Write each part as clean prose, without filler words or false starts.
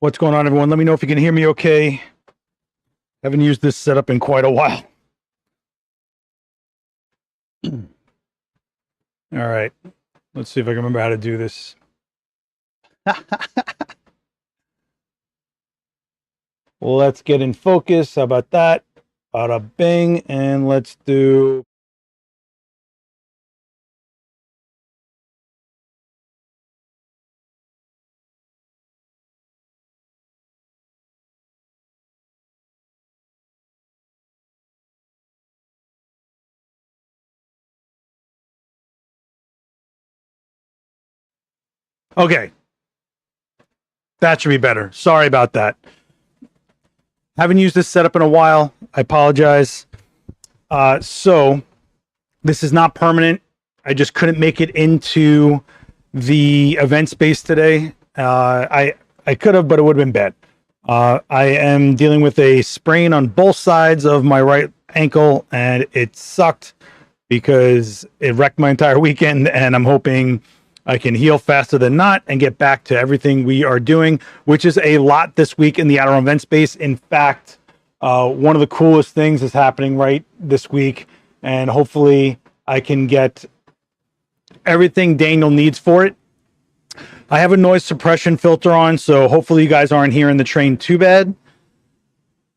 What's going on, everyone? Let me know if you can hear me okay. Haven't used this setup in quite a while. All right. Let's see if I can remember how to do this. Let's get in focus. How about that? Bada bing. And let's do... Okay. That should be better. Sorry about that. Haven't used this setup in a while. I apologize. So this is not permanent. I just couldn't make it into the event space today. I could have, but it would have been bad. I am dealing with a sprain on both sides of my right ankle, and it sucked because it wrecked my entire weekend, and I'm hoping I can heal faster than not and get back to everything we are doing, which is a lot this week in the Adorama event space. In fact, one of the coolest things is happening right this week, and hopefully I can get everything Daniel needs for it. I have a noise suppression filter on, so hopefully you guys aren't hearing the train too bad.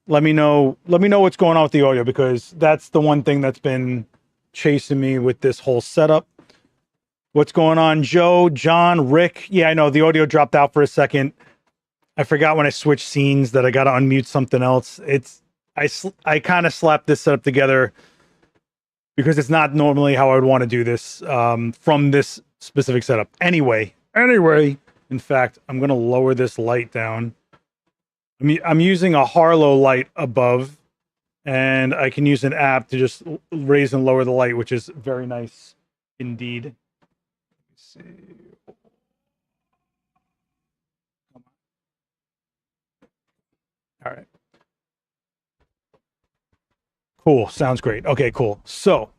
Let me know what's going on with the audio, because that's the one thing that's been chasing me with this whole setup. What's going on, Joe, John, Rick? Yeah, I know the audio dropped out for a second. I forgot when I switched scenes that I got to unmute something else. I kind of slapped this setup together because it's not normally how I would want to do this from this specific setup. Anyway, in fact, I'm going to lower this light down. I'm using a Harlow light above, and I can use an app to just raise and lower the light, which is very nice indeed. See. All right. Cool. Sounds great. Okay, cool. So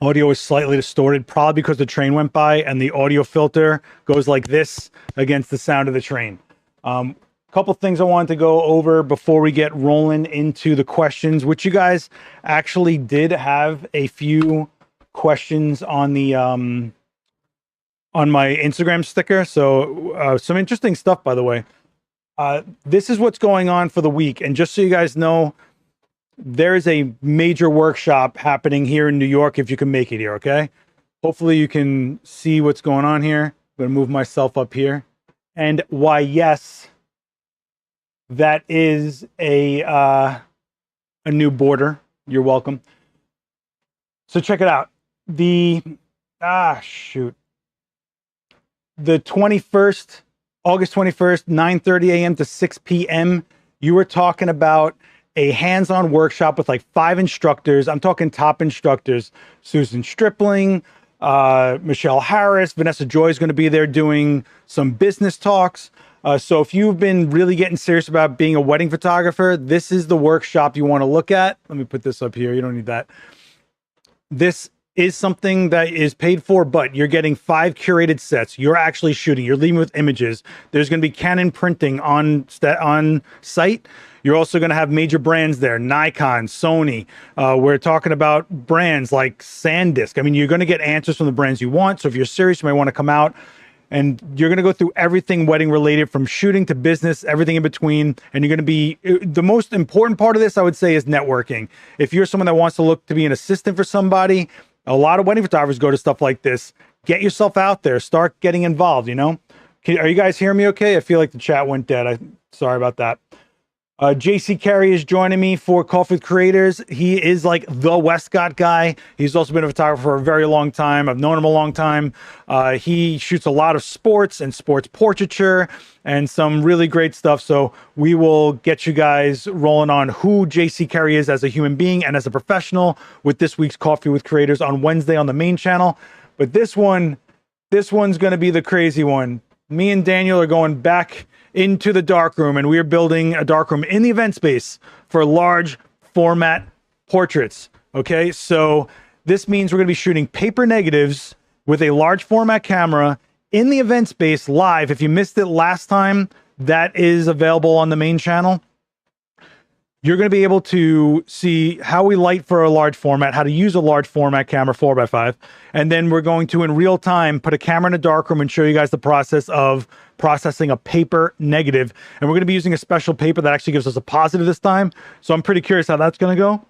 audio is slightly distorted, probably because the train went by and the audio filter goes like this against the sound of the train. Couple things I wanted to go over before we get rolling into the questions, which you guys actually did have a few questions on the on my Instagram sticker. So some interesting stuff, by the way. This is what's going on for the week. And just so you guys know, there's a major workshop happening here in New York if you can make it here, okay? Hopefully you can see what's going on here. I'm going to move myself up here. And why, yes, that is a new border. You're welcome. So check it out. The 21st, August 21st, 9:30 a.m. to 6 p.m. You were talking about a hands-on workshop with like 5 instructors. I'm talking top instructors. Susan Stripling, Michelle Harris, Vanessa Joy is going to be there doing some business talks. So if you've been really getting serious about being a wedding photographer, this is the workshop you want to look at. Let me put this up here. You don't need that. This is something that is paid for, but you're getting 5 curated sets. You're actually shooting. You're leaving with images. There's going to be Canon printing on site. You're also going to have major brands there, Nikon, Sony. We're talking about brands like SanDisk. I mean, you're going to get answers from the brands you want. So if you're serious, you might want to come out. And you're going to go through everything wedding related, from shooting to business, everything in between. And you're going to be, the most important part of this, I would say, is networking. If you're someone that wants to look to be an assistant for somebody, a lot of wedding photographers go to stuff like this. Get yourself out there. Start getting involved, you know? Are you guys hearing me okay? I feel like the chat went dead. Sorry about that. JC Carey is joining me for Coffee with Creators. He is like the Westcott guy. He's also been a photographer for a very long time. I've known him a long time. He shoots a lot of sports and sports portraiture and some really great stuff. So we will get you guys rolling on who JC Carey is as a human being and as a professional with this week's Coffee with Creators on Wednesday on the main channel. But this one's going to be the crazy one. Me and Daniel are going back into the darkroom, and we're building a darkroom in the event space for large format portraits. Okay, so this means we're going to be shooting paper negatives with a large format camera in the event space live. If you missed it last time, that is available on the main channel. You're going to be able to see how we light for a large format, how to use a large format camera 4x5. And then we're going to, in real time, put a camera in a darkroom and show you guys the process of processing a paper negative. And we're going to be using a special paper that actually gives us a positive this time. So I'm pretty curious how that's going to go.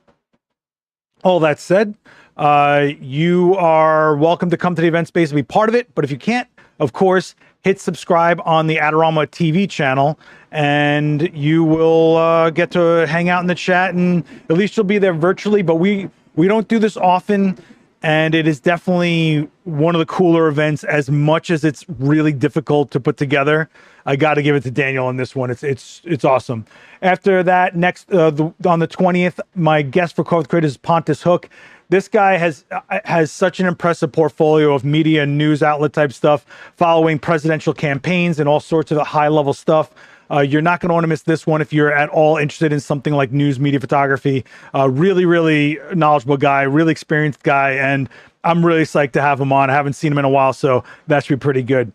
All that said, you are welcome to come to the event space and be part of it. But if you can't, of course, hit subscribe on the Adorama TV channel, and you will get to hang out in the chat, and at least you'll be there virtually. But we don't do this often, and it is definitely one of the cooler events. As much as it's really difficult to put together, I got to give it to Daniel on this one. It's awesome. After that, next on the 20th, my guest for Code Creators is Pontus Hook. This guy has such an impressive portfolio of media and news outlet type stuff, following presidential campaigns and all sorts of high level stuff. You're not going to want to miss this one if you're at all interested in something like news media photography. Really, really knowledgeable guy, really experienced guy, and I'm really psyched to have him on. I haven't seen him in a while, so that should be pretty good.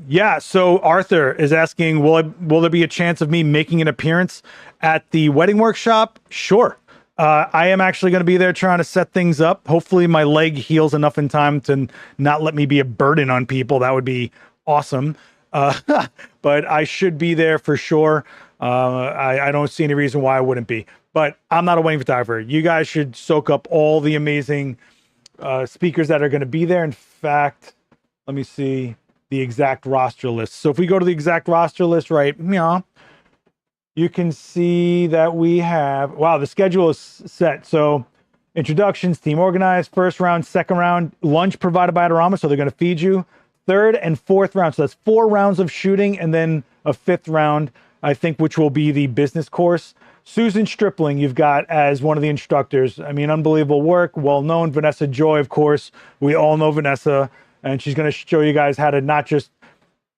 Yeah, so Arthur is asking, will there be a chance of me making an appearance at the wedding workshop? Sure. I am actually going to be there trying to set things up. Hopefully my leg heals enough in time to not let me be a burden on people. That would be awesome. But I should be there for sure. I don't see any reason why I wouldn't be. But I'm not a wedding photographer. You guys should soak up all the amazing speakers that are going to be there. In fact, let me see the exact roster list. So if we go to the exact roster list, right, you can see that we have, wow, the schedule is set. So introductions, team organized, first round, second round, lunch provided by Adorama, so they're going to feed you. Third and fourth round, so that's 4 rounds of shooting, and then a 5th round, I think, which will be the business course. Susan Stripling, you've got as one of the instructors. I mean, unbelievable work, well-known. Vanessa Joy, of course. We all know Vanessa, and she's going to show you guys how to not just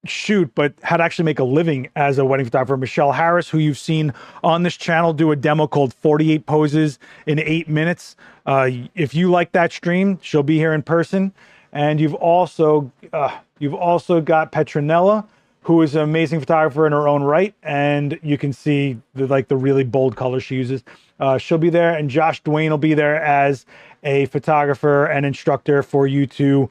shoot, but how to actually make a living as a wedding photographer. Michelle Harris, who you've seen on this channel do a demo called 48 Poses in 8 minutes. If you like that stream, she'll be here in person. And you've also got Petronella, who is an amazing photographer in her own right, and you can see the really bold colors she uses. She'll be there, and Josh Dwayne will be there as a photographer and instructor for you to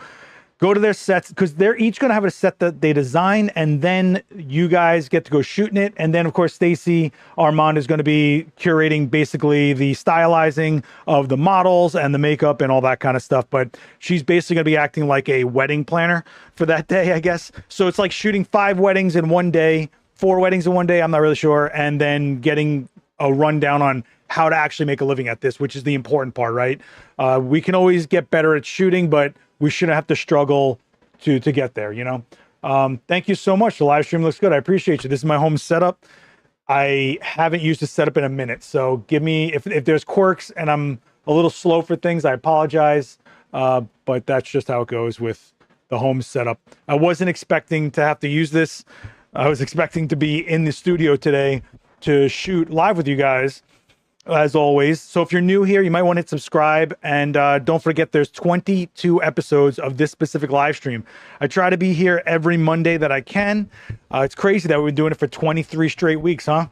go to their sets, because they're each going to have a set that they design, and then you guys get to go shooting it. And then, of course, Stacy Armand is going to be curating basically the stylizing of the models and the makeup and all that kind of stuff. But she's basically going to be acting like a wedding planner for that day, I guess. So it's like shooting 5 weddings in one day, 4 weddings in one day, I'm not really sure, and then getting a rundown on how to actually make a living at this, which is the important part, right? We can always get better at shooting, but we shouldn't have to struggle to get there, you know? Thank you so much. The live stream looks good. I appreciate you. This is my home setup. I haven't used the setup in a minute. So give me, if there's quirks and I'm a little slow for things, I apologize. But that's just how it goes with the home setup. I wasn't expecting to have to use this. I was expecting to be in the studio today to shoot live with you guys, as always. So if you're new here, you might want to hit subscribe, and don't forget there's 22 episodes of this specific live stream. I try to be here every Monday that I can. It's crazy that we've been doing it for 23 straight weeks, huh?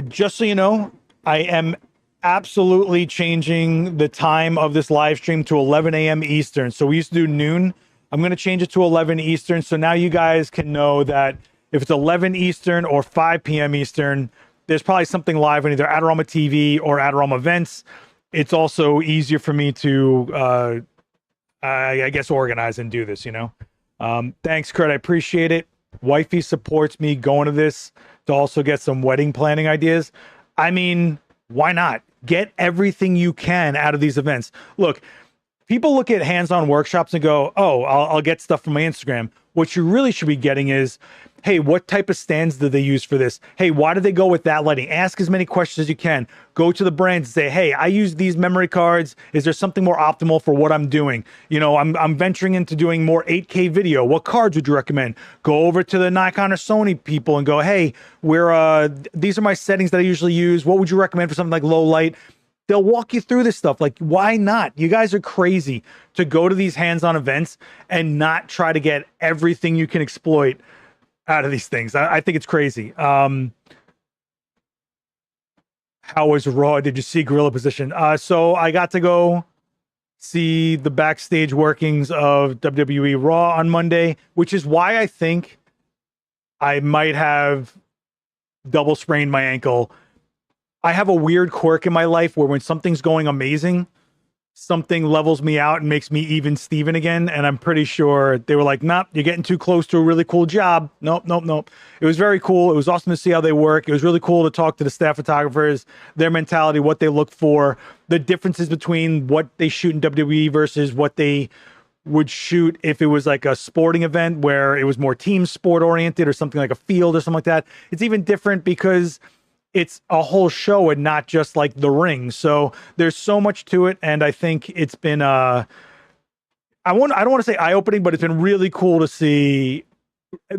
Just so you know, I am absolutely changing the time of this live stream to 11 a.m. Eastern. So we used to do noon. I'm going to change it to 11 Eastern. So now you guys can know that if it's 11 Eastern or 5 p.m. Eastern, there's probably something live on either Adorama TV or Adorama events. It's also easier for me to, I guess, organize and do this, you know? Thanks, Kurt. I appreciate it. Wifey supports me going to this to also get some wedding planning ideas. I mean, why not? Get everything you can out of these events. Look, people look at hands-on workshops and go, oh, I'll get stuff from my Instagram. What you really should be getting is, hey, what type of stands do they use for this? Hey, why did they go with that lighting? Ask as many questions as you can. Go to the brands and say, hey, I use these memory cards. Is there something more optimal for what I'm doing? You know, I'm venturing into doing more 8K video. What cards would you recommend? Go over to the Nikon or Sony people and go, hey, these are my settings that I usually use. What would you recommend for something like low light? They'll walk you through this stuff. Like, why not? You guys are crazy to go to these hands-on events and not try to get everything you can exploit out of these things. I think it's crazy. How was Raw? Did you see Gorilla Position? So I got to go see the backstage workings of WWE Raw on Monday, which is why I think I might have double sprained my ankle. I have a weird quirk in my life where when something's going amazing, something levels me out and makes me even Steven again. And I'm pretty sure they were like, nope, you're getting too close to a really cool job. Nope, nope, nope. It was very cool. It was awesome to see how they work. It was really cool to talk to the staff photographers, their mentality, what they look for, the differences between what they shoot in WWE versus what they would shoot if it was like a sporting event where it was more team sport oriented or something like a field or something like that. It's even different because it's a whole show and not just like the ring. So there's so much to it. And I think it's been, I don't want to say eye-opening, but it's been really cool to see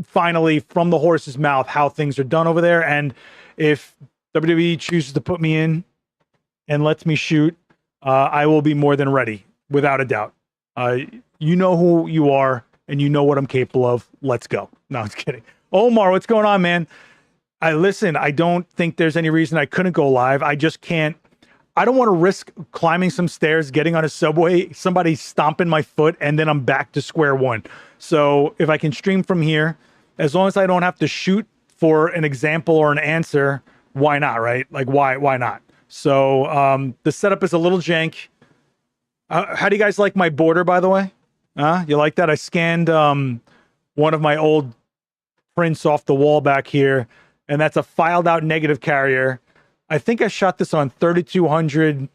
finally from the horse's mouth how things are done over there. And if WWE chooses to put me in and lets me shoot, I will be more than ready, without a doubt. You know who you are and you know what I'm capable of. Let's go. No, I'm just kidding. Omar, what's going on, man? I don't think there's any reason I couldn't go live. I just can't. I don't want to risk climbing some stairs, getting on a subway, somebody stomping my foot, and then I'm back to square one. So if I can stream from here, as long as I don't have to shoot for an example or an answer, why not, right? Like, why not? So the setup is a little jank. How do you guys like my border, by the way? You like that? I scanned one of my old prints off the wall back here, and that's a filed out negative carrier. I think I shot this on 3200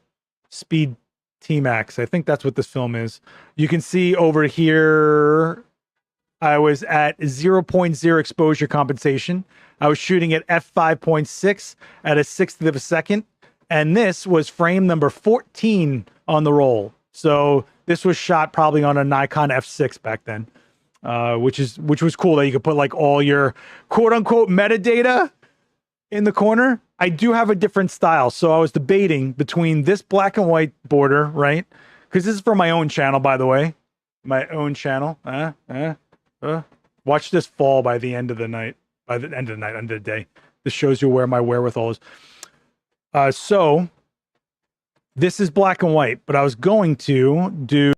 speed T-Max. I think that's what this film is. You can see over here, I was at 0.0 exposure compensation. I was shooting at f5.6 at a 60th of a second. And this was frame number 14 on the roll. So this was shot probably on a Nikon F6 back then. Which was cool that you could put like all your quote unquote metadata in the corner. I do have a different style. So I was debating between this black and white border, right? Because this is for my own channel, by the way. My own channel. Watch this fall by the end of the night. By the end of the night, end of the day. This shows you where my wherewithal is. So this is black and white, but I was going to do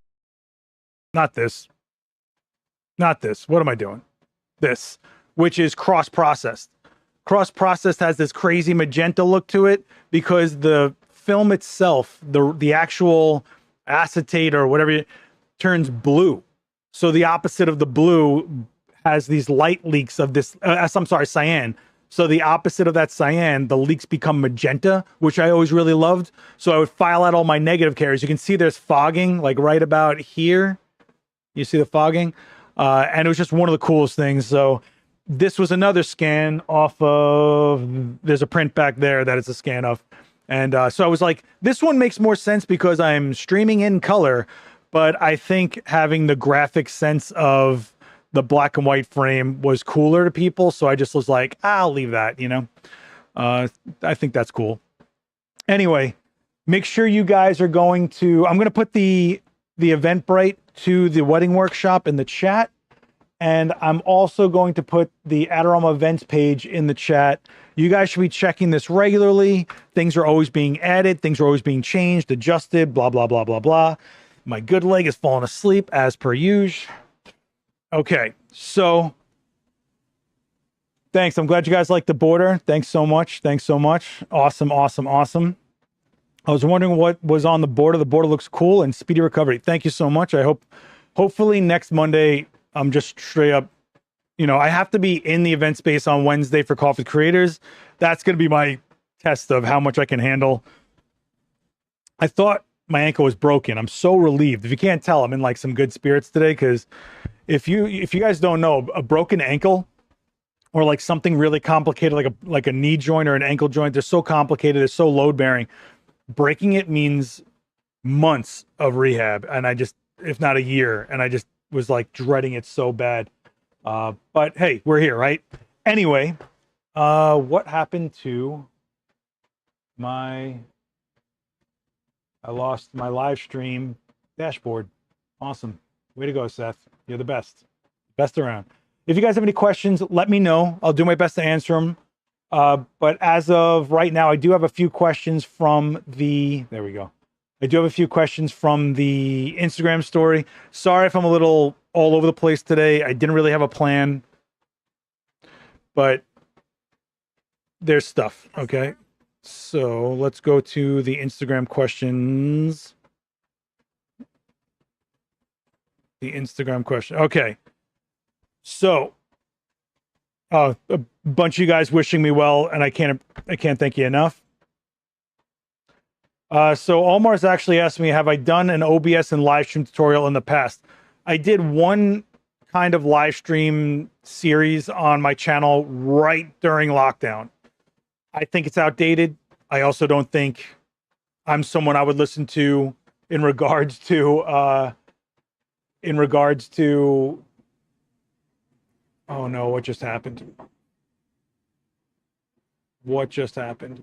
not this. Not this. What am I doing? This, which is cross-processed. Cross-processed has this crazy magenta look to it because the film itself, the actual acetate or whatever, turns blue. So the opposite of the blue has these light leaks of this, I'm sorry, cyan. So the opposite of that cyan, the leaks become magenta, which I always really loved. So I would file out all my negative carriers. You can see there's fogging, like right about here. You see the fogging? And it was just one of the coolest things. So this was another scan off of, there's a print back there that it's a scan of. And so I was like, this one makes more sense because I'm streaming in color, but I think having the graphic sense of the black and white frame was cooler to people. So I just was like, I'll leave that, you know. I think that's cool. Anyway, make sure you guys are going to, I'm going to put the Eventbrite to the wedding workshop in the chat. And I'm also going to put the Adorama events page in the chat. You guys should be checking this regularly. Things are always being added. Things are always being changed, adjusted, blah, blah, blah, blah, blah. My good leg is falling asleep as per usual. Okay, so thanks. I'm glad you guys like the border. Thanks so much. Thanks so much. Awesome, awesome, awesome. I was wondering what was on the border. The border looks cool and speedy recovery. Thank you so much. Hopefully next Monday, I'm just straight up, you know, I have to be in the event space on Wednesday for Coffee Creators. That's going to be my test of how much I can handle. I thought my ankle was broken. I'm so relieved. If you can't tell, I'm in like some good spirits today because if you guys don't know, a broken ankle or like something really complicated, like a knee joint or an ankle joint, they're so complicated, they're so load bearing. Breaking it means months of rehab, and I just, if not a year, and I just was like dreading it so bad. But hey, we're here, right? Anyway, what happened to I lost my live stream dashboard. Awesome. Way to go, Seth. You're the best. Best around. If you guys have any questions, let me know. I'll do my best to answer them. But as of right now, I do have a few questions from the, there we go. I do have a few questions from the Instagram story. Sorry if I'm a little all over the place today. I didn't really have a plan, but there's stuff. Okay. So let's go to the Instagram questions. The Instagram question. Okay. So, a bunch of you guys wishing me well, and I can't thank you enough. So Omar's actually asked me, have I done an OBS and live stream tutorial in the past? I did one kind of live stream series on my channel right during lockdown. I think it's outdated. I also don't think I'm someone I would listen to in regards to oh no, what just happened? What just happened?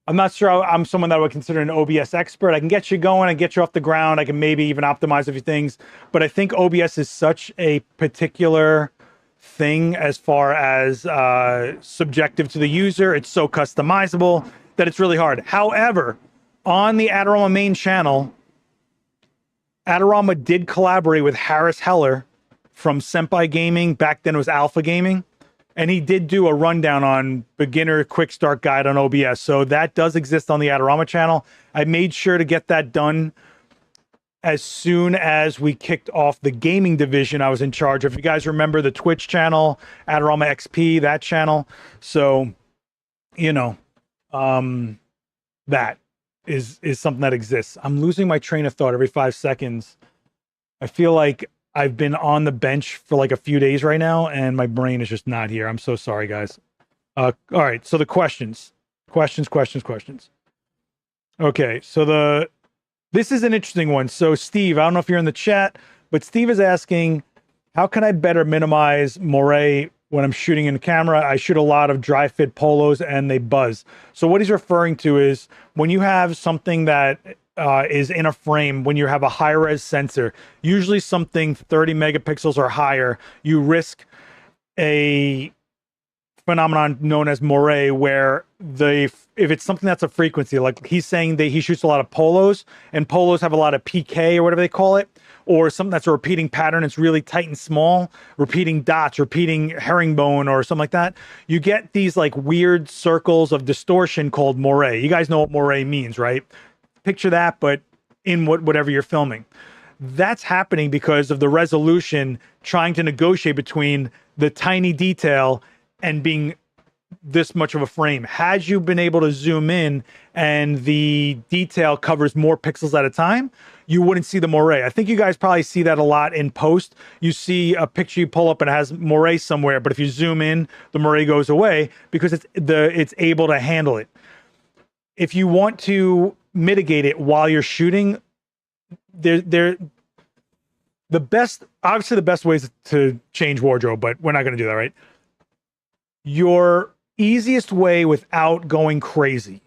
I'm not sure I'm someone that I would consider an OBS expert. I can get you going, I get you off the ground, I can maybe even optimize a few things, but I think OBS is such a particular thing as far as subjective to the user. It's so customizable that it's really hard. However, on the Adorama main channel, Adorama did collaborate with Harris Heller from Senpai Gaming. Back then it was Alpha Gaming. And he did do a rundown on beginner quick start guide on OBS. So that does exist on the Adorama channel. I made sure to get that done as soon as we kicked off the gaming division I was in charge of. If you guys remember the Twitch channel, Adorama XP, that channel. So, you know, that is something that exists. I'm losing my train of thought every 5 seconds. I feel like I've been on the bench for like a few days right now, and my brain is just not here. I'm so sorry, guys. All right, so the questions. Okay, so this is an interesting one. So Steve, I don't know if you're in the chat, but Steve is asking, how can I better minimize moiré when I'm shooting in camera? I shoot a lot of dry fit polos and they buzz. So what he's referring to is when you have something that is in a frame, when you have a high res sensor, usually something 30 megapixels or higher, you risk a phenomenon known as moiré, where if it's something that's a frequency, like he's saying that he shoots a lot of polos, and polos have a lot of PK or whatever they call it, or something that's a repeating pattern, it's really tight and small, repeating dots, repeating herringbone or something like that, you get these like weird circles of distortion called moiré. You guys know what moiré means, right? Picture that, but in whatever you're filming. That's happening because of the resolution trying to negotiate between the tiny detail and being this much of a frame. Had you been able to zoom in and the detail covers more pixels at a time, you wouldn't see the moiré. I think you guys probably see that a lot in post. You see a picture you pull up and it has moiré somewhere, but if you zoom in, the moiré goes away because it's able to handle it. If you want to mitigate it while you're shooting, obviously the best ways to change wardrobe, but we're not going to do that, right? Your easiest way without going crazy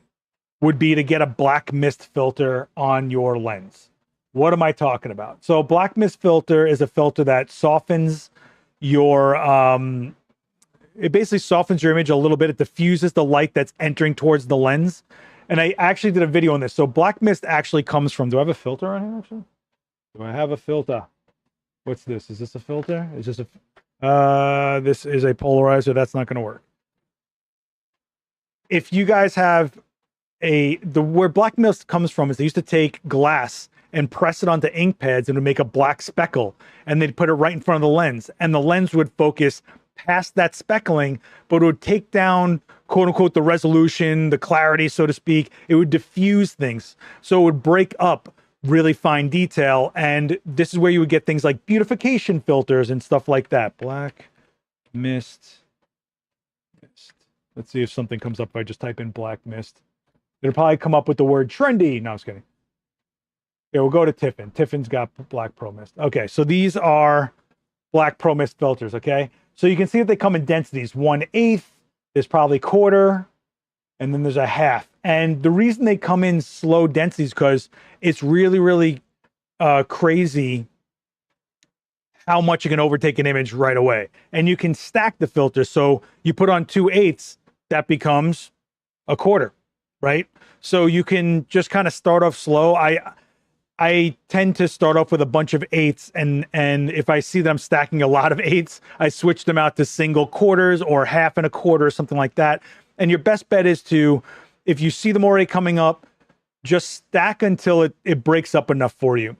would be to get a black mist filter on your lens. What am I talking about? So black mist filter is a filter that softens your it basically softens your image a little bit. It diffuses the light that's entering towards the lens. And I actually did a video on this. So black mist actually comes from, do I have a filter on here actually? Do I have a filter? What's this? Is this a filter? Is this this is a polarizer. That's not going to work. If you guys have where black mist comes from is they used to take glass and press it onto ink pads and it would make a black speckle, and they'd put it right in front of the lens, and the lens would focus past that speckling, but it would take down, quote unquote, the resolution, the clarity, so to speak. It would diffuse things. So it would break up really fine detail. And this is where you would get things like beautification filters and stuff like that. Black mist. Let's see if something comes up if I just type in black mist. It'll probably come up with the word trendy. No, I was kidding. Okay, we'll go to Tiffin. Tiffin's got black pro mist. Okay, so these are black pro mist filters, okay? So you can see that they come in densities. 1/8, there's probably quarter, and then there's a half. And the reason they come in slow densities because it's really, really crazy how much you can overtake an image right away. And you can stack the filters. So you put on 2/8, that becomes a quarter, right? So you can just kind of start off slow. I tend to start off with a bunch of 8s, and if I see that I'm stacking a lot of 8s, I switch them out to single quarters or half and a quarter or something like that. And your best bet is to, if you see the moiré coming up, just stack until it breaks up enough for you.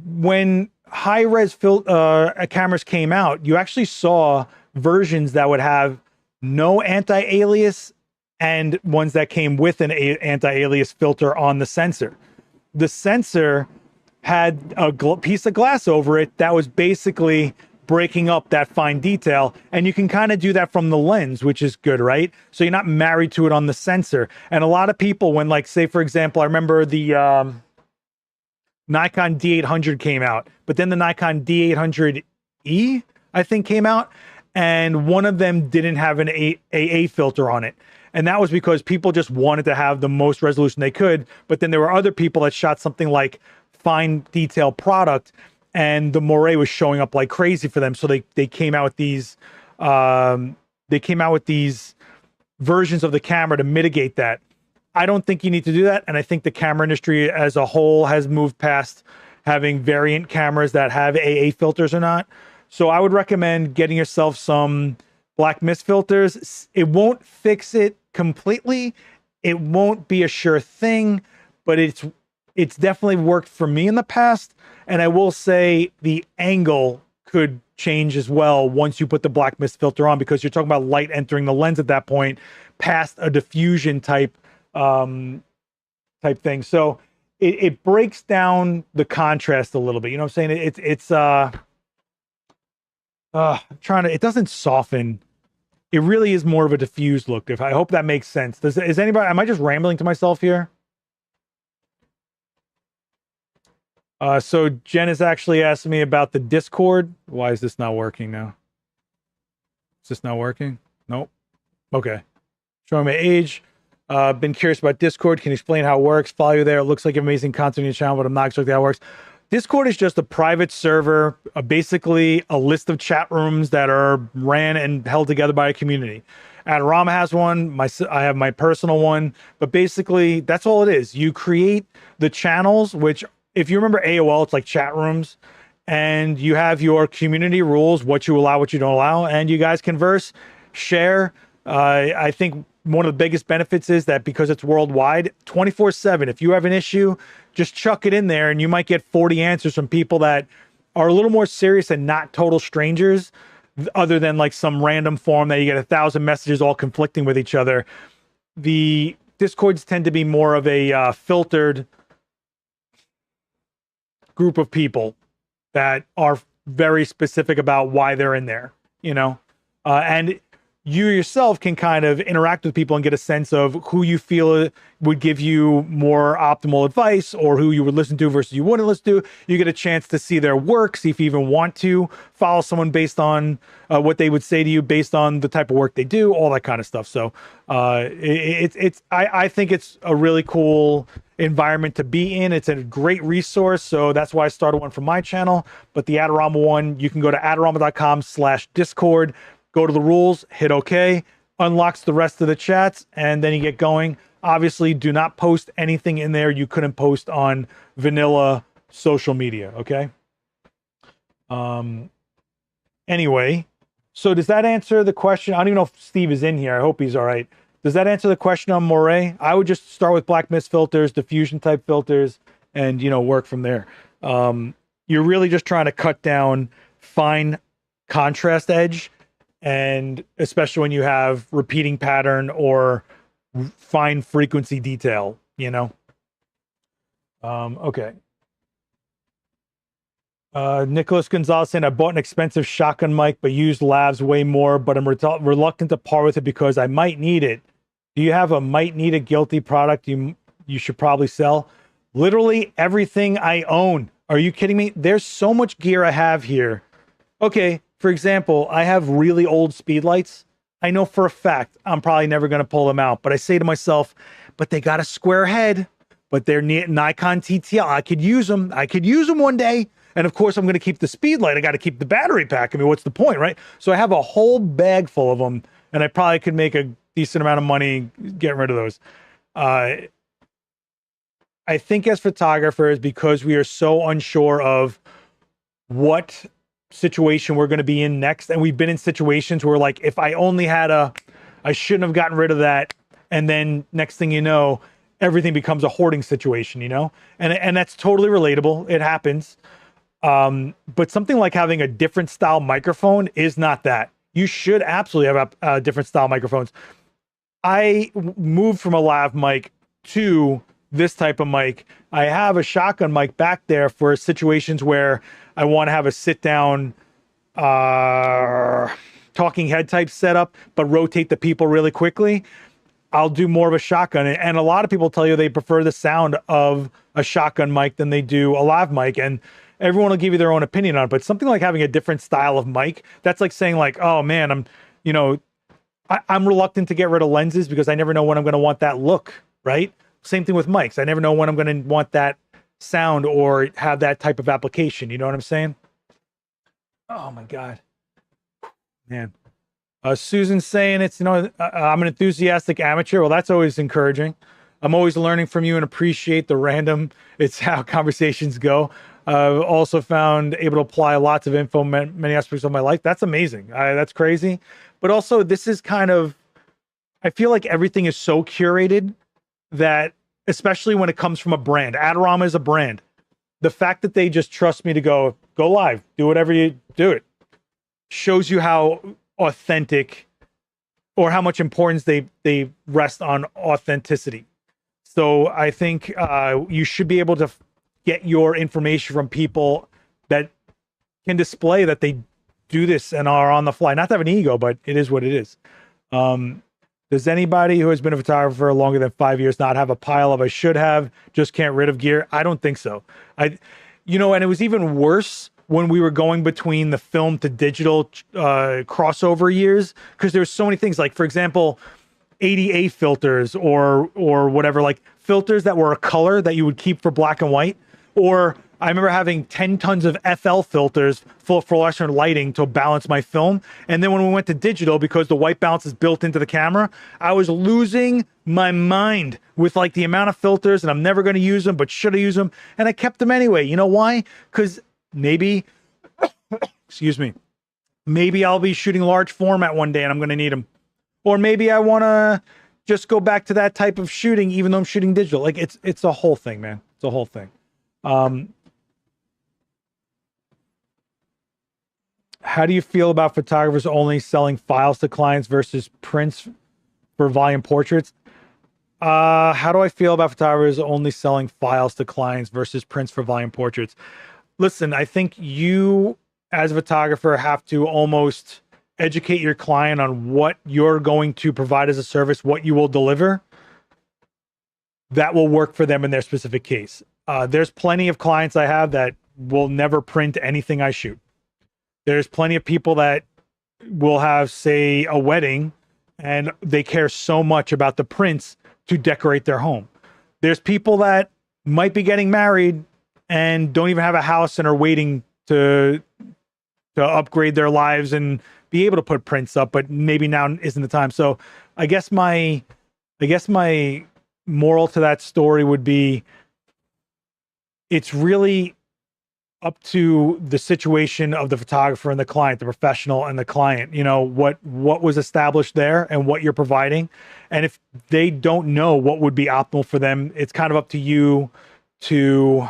When high-res cameras came out, you actually saw versions that would have no anti-alias and ones that came with an anti-alias filter on the sensor. The sensor had a piece of glass over it that was basically breaking up that fine detail. And you can kind of do that from the lens, which is good, right? So you're not married to it on the sensor. And a lot of people, when, like, say, for example, I remember the Nikon D800 came out, but then the Nikon D800E, I think, came out, and one of them didn't have an AA filter on it. And that was because people just wanted to have the most resolution they could. But then there were other people that shot something like fine detail product, and the moiré was showing up like crazy for them. So they came out with these versions of the camera to mitigate that. I don't think you need to do that. And I think the camera industry as a whole has moved past having variant cameras that have AA filters or not. So I would recommend getting yourself some black mist filters. It won't fix it completely. It won't be a sure thing, but it's definitely worked for me in the past. And I will say the angle could change as well once you put the black mist filter on, because you're talking about light entering the lens at that point past a diffusion type thing. So it breaks down the contrast a little bit. You know what I'm saying? It doesn't soften. It really is more of a diffused look. I hope that makes sense. Am I just rambling to myself here? So Jen is actually asking me about the Discord. Why is this not working now? Is this not working? Nope. Okay. Showing my age. Been curious about Discord. Can you explain how it works? Follow you there. It looks like amazing content on your channel, but I'm not exactly how it works. Discord is just a private server, basically a list of chat rooms that are ran and held together by a community. Adorama has one. I have my personal one, but basically that's all it is. You create the channels, which, if you remember AOL, it's like chat rooms, and you have your community rules, what you allow, what you don't allow, and you guys converse, share. I think one of the biggest benefits is that because it's worldwide, 24/7, if you have an issue, just chuck it in there and you might get 40 answers from people that are a little more serious and not total strangers, other than like some random forum that you get 1,000 messages all conflicting with each other. The Discords tend to be more of a filtered group of people that are very specific about why they're in there, you know? And you yourself can kind of interact with people and get a sense of who you feel would give you more optimal advice, or who you would listen to versus you wouldn't listen to. You get a chance to see their work, see if you even want to follow someone based on what they would say to you based on the type of work they do, all that kind of stuff. So I think it's a really cool environment to be in. It's a great resource. So that's why I started one for my channel. But the Adorama one, you can go to adorama.com/Discord. Go to the rules, hit OK, unlocks the rest of the chats, and then you get going. Obviously, do not post anything in there you couldn't post on vanilla social media, okay? Anyway, so does that answer the question? I don't even know if Steve is in here. I hope he's all right. Does that answer the question on moiré? I would just start with black mist filters, diffusion type filters, and, you know, work from there. You're really just trying to cut down fine contrast edge, and especially when you have repeating pattern or fine frequency detail, you know? Okay. Nicholas Gonzalez saying, I bought an expensive shotgun mic, but used lavs way more, but I'm reluctant to part with it because I might need it. Do you have a might need a guilty product you should probably sell? Literally everything I own. Are you kidding me? There's so much gear I have here. Okay. For example, I have really old speed lights. I know for a fact I'm probably never going to pull them out, but I say to myself, but they got a square head, but they're Nikon TTL. I could use them. I could use them one day. And of course, I'm going to keep the speed light. I got to keep the battery pack. I mean, what's the point, right? So I have a whole bag full of them, and I probably could make a decent amount of money getting rid of those. I think as photographers, because we are so unsure of what situation we're going to be in next, and we've been in situations where, like, if I only had I shouldn't have gotten rid of that, and then next thing you know, everything becomes a hoarding situation, you know? And that's totally relatable. It happens. But something like having a different style microphone is not that. You should absolutely have different style microphones. I moved from a lav mic to this type of mic. I have a shotgun mic back there for situations where I want to have a sit down talking head type setup, but rotate the people really quickly. I'll do more of a shotgun. And a lot of people tell you they prefer the sound of a shotgun mic than they do a lav mic. And everyone will give you their own opinion on it. But something like having a different style of mic, that's like saying, like, oh man, I'm reluctant to get rid of lenses because I never know when I'm going to want that look, right? Same thing with mics. I never know when I'm going to want that sound or have that type of application. You know what I'm saying? Oh my God, man. Susan's saying I'm an enthusiastic amateur. Well, that's always encouraging. I'm always learning from you and appreciate the random. It's how conversations go. Also found able to apply lots of info, many aspects of my life. That's amazing. That's crazy. But also, this is kind of, I feel like everything is so curated that, especially when it comes from a brand, Adorama is a brand. The fact that they just trust me to go live, do whatever you do it, shows you how authentic, or how much importance they rest on authenticity. So I think you should be able to get your information from people that can display that they do this and are on the fly. Not to have an ego, but it is what it is. Does anybody who has been a photographer longer than 5 years not have a pile of I should have, just can't rid of gear? I don't think so. And it was even worse when we were going between the film to digital crossover years, because there's so many things, like, for example, ADA filters or whatever, like filters that were a color that you would keep for black and white. Or I remember having 10 tons of FL filters, full fluorescent lighting, to balance my film. And then when we went to digital, because the white balance is built into the camera, I was losing my mind with, like, the amount of filters, and I'm never going to use them, but should I use them? And I kept them anyway. You know why? Because maybe, excuse me, maybe I'll be shooting large format one day and I'm going to need them. Or maybe I want to just go back to that type of shooting, even though I'm shooting digital. Like, it's a whole thing, man. It's a whole thing. How do you feel about photographers only selling files to clients versus prints for volume portraits? How do I feel about photographers only selling files to clients versus prints for volume portraits? Listen, I think you, as a photographer, have to almost educate your client on what you're going to provide as a service, what you will deliver. That will work for them in their specific case. There's plenty of clients I have that will never print anything I shoot. There's plenty of people that will have, say, a wedding, and they care so much about the prints to decorate their home. There's people that might be getting married and don't even have a house and are waiting to upgrade their lives and be able to put prints up, but maybe now isn't the time. So I guess my moral to that story would be, it's really up to the situation of the photographer and the client, the professional and the client, what was established there and what you're providing. And if they don't know what would be optimal for them, it's kind of up to you to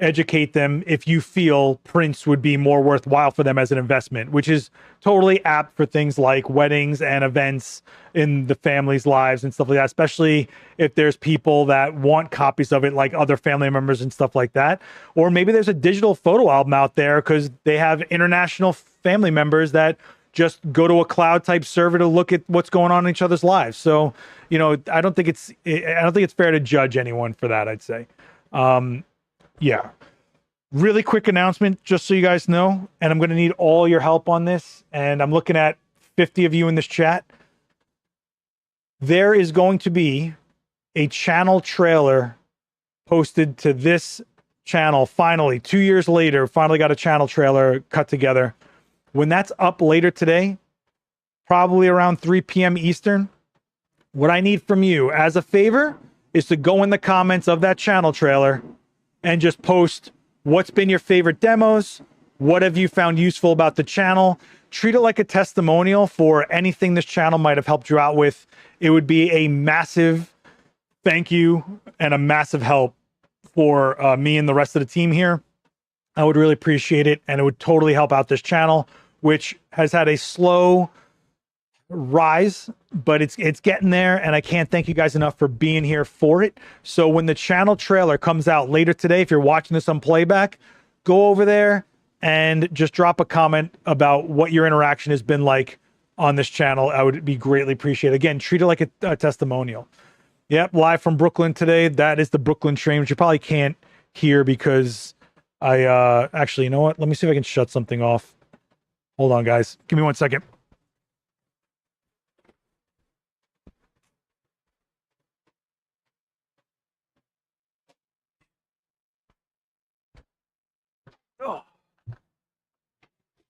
educate them if you feel prints would be more worthwhile for them as an investment, which is totally apt for things like weddings and events in the family's lives and stuff like that, especially if there's people that want copies of it, like other family members and stuff like that. Or maybe there's a digital photo album out there because they have international family members that just go to a cloud type server to look at what's going on in each other's lives. So, I don't think it's fair to judge anyone for that, I'd say. Yeah. Really quick announcement, just so you guys know, and I'm going to need all your help on this, and I'm looking at 50 of you in this chat. There is going to be a channel trailer posted to this channel, finally, 2 years later, finally got a channel trailer cut together. When that's up later today, probably around 3 p.m. Eastern, what I need from you as a favor is to go in the comments of that channel trailer and just post what's been your favorite demos, what have you found useful about the channel. Treat it like a testimonial for anything this channel might have helped you out with. It would be a massive thank you and a massive help for me and the rest of the team here. I would really appreciate it, and it would totally help out this channel, which has had a slow rise, but it's getting there, and I can't thank you guys enough for being here for it. So when the channel trailer comes out later today, if you're watching this on playback, go over there and just drop a comment about what your interaction has been like on this channel. I would be greatly appreciated. Again, treat it like a testimonial. Yep, live from Brooklyn today. That is the Brooklyn train, which you probably can't hear because I actually, you know what? Let me see if I can shut something off. Hold on, guys. Give me 1 second. Oh. All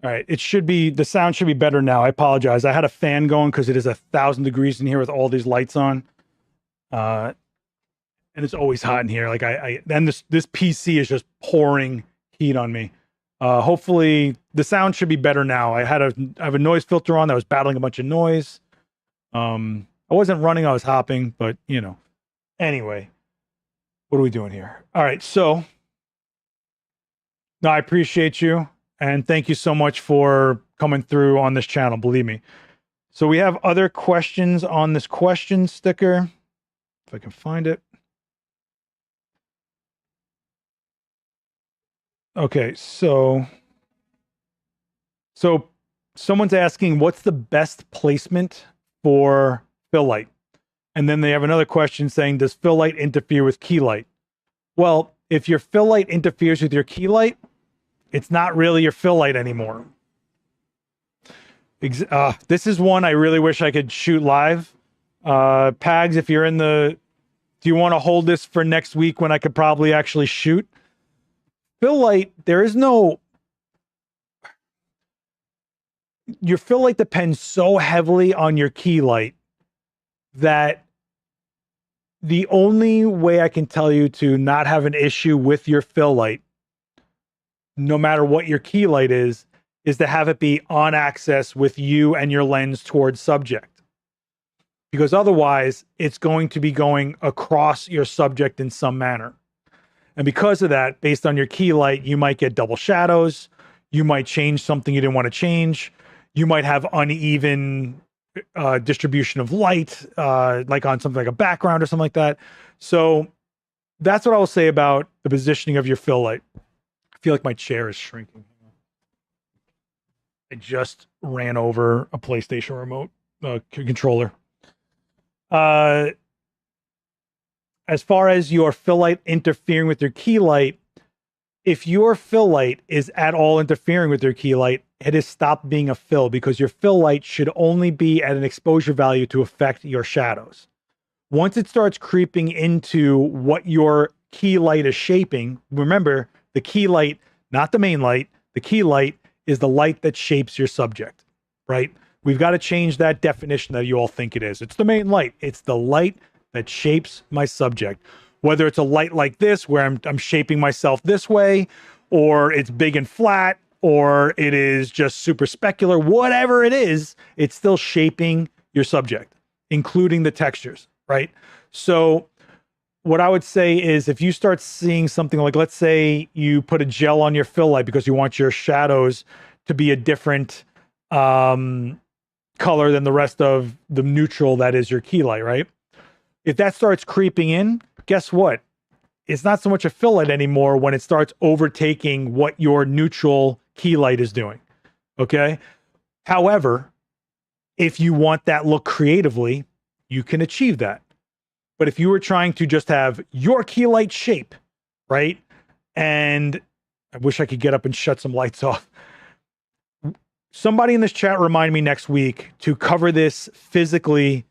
right, it should be, the sound should be better now. I apologize. I had a fan going because it is 1,000 degrees in here with all these lights on. And it's always hot in here. Like then this PC is just pouring heat on me. Hopefully the sound should be better now. I have a noise filter on that was battling a bunch of noise. I wasn't running, I was hopping, but you know. Anyway, what are we doing here? All right, so no, I appreciate you. And thank you so much for coming through on this channel, believe me. So we have other questions on this question sticker. If I can find it. Okay, so someone's asking, what's the best placement for fill light? And then they have another question saying, does fill light interfere with key light? Well, if your fill light interferes with your key light, it's not really your fill light anymore. This is one I really wish I could shoot live. Pags, if you're in the, do you want to hold this for next week when I could probably actually shoot? Fill light, there is no, your fill light depends so heavily on your key light that the only way I can tell you to not have an issue with your fill light, no matter what your key light is to have it be on axis with you and your lens towards subject. Because otherwise, it's going to be going across your subject in some manner. And because of that, based on your key light, you might get double shadows. You might change something you didn't want to change. You might have uneven distribution of light, like on something like a background or something like that. So that's what I will say about the positioning of your fill light. I feel like my chair is shrinking. I just ran over a PlayStation remote controller. As far as your fill light interfering with your key light, if your fill light is at all interfering with your key light, it has stopped being a fill, because your fill light should only be at an exposure value to affect your shadows. Once it starts creeping into what your key light is shaping, remember, the key light, not the main light, the key light is the light that shapes your subject, right? We've got to change that definition that you all think it is. It's the main light. It's the light that shapes my subject. Whether it's a light like this, where I'm shaping myself this way, or it's big and flat, or it is just super specular, whatever it is, it's still shaping your subject, including the textures, right? So what I would say is, if you start seeing something like, let's say you put a gel on your fill light because you want your shadows to be a different color than the rest of the neutral that is your key light, right? If that starts creeping in, guess what? It's not so much a fill light anymore when it starts overtaking what your neutral key light is doing, okay? However, if you want that look creatively, you can achieve that. But if you were trying to just have your key light shape, right? And I wish I could get up and shut some lights off. Somebody in this chat remind me next week to cover this physically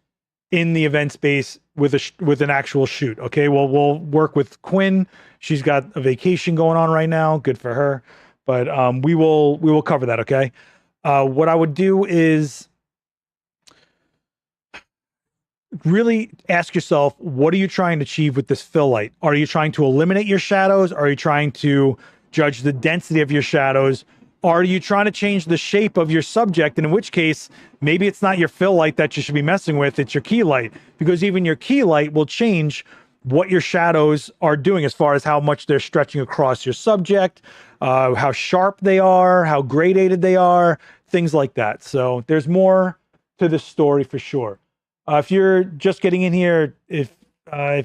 in the event space with with an actual shoot. Okay, well, we'll work with Quinn. She's got a vacation going on right now. Good for her. But we will cover that. Okay. What I would do is really ask yourself, what are you trying to achieve with this fill light? Are you trying to eliminate your shadows? Are you trying to judge the density of your shadows? Are you trying to change the shape of your subject? And in which case, maybe it's not your fill light that you should be messing with, it's your key light, because even your key light will change what your shadows are doing as far as how much they're stretching across your subject, how sharp they are, how gradated they are, things like that. So there's more to this story for sure. If you're just getting in here, if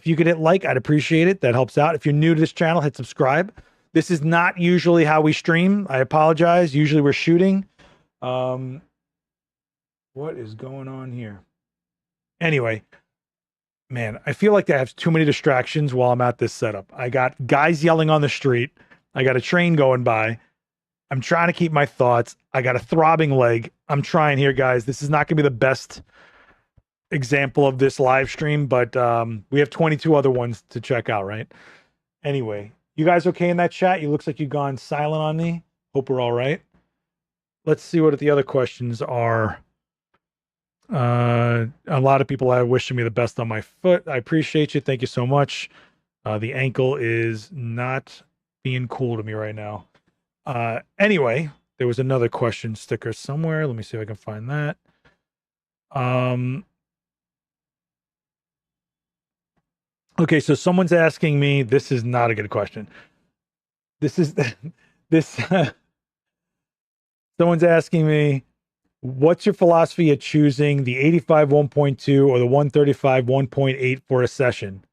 you could hit like, I'd appreciate it. That helps out. If you're new to this channel, hit subscribe. This is not usually how we stream. I apologize. Usually we're shooting. What is going on here? Anyway, man, I feel like I have too many distractions while I'm at this setup. I got guys yelling on the street. I got a train going by. I'm trying to keep my thoughts. I got a throbbing leg. I'm trying here, guys. This is not going to be the best example of this live stream, but we have 22 other ones to check out, right? Anyway, you guys okay in that chat? You looks like you've gone silent on me. Hope we're all right. Let's see what the other questions are. A lot of people are wishing me the best on my foot. I appreciate you. Thank you so much. The ankle is not being cool to me right now. Anyway, there was another question sticker somewhere. Let me see if I can find that. Okay, so someone's asking me, this is not a good question. Someone's asking me, what's your philosophy of choosing the 85 1.2 or the 135 1.8 for a session?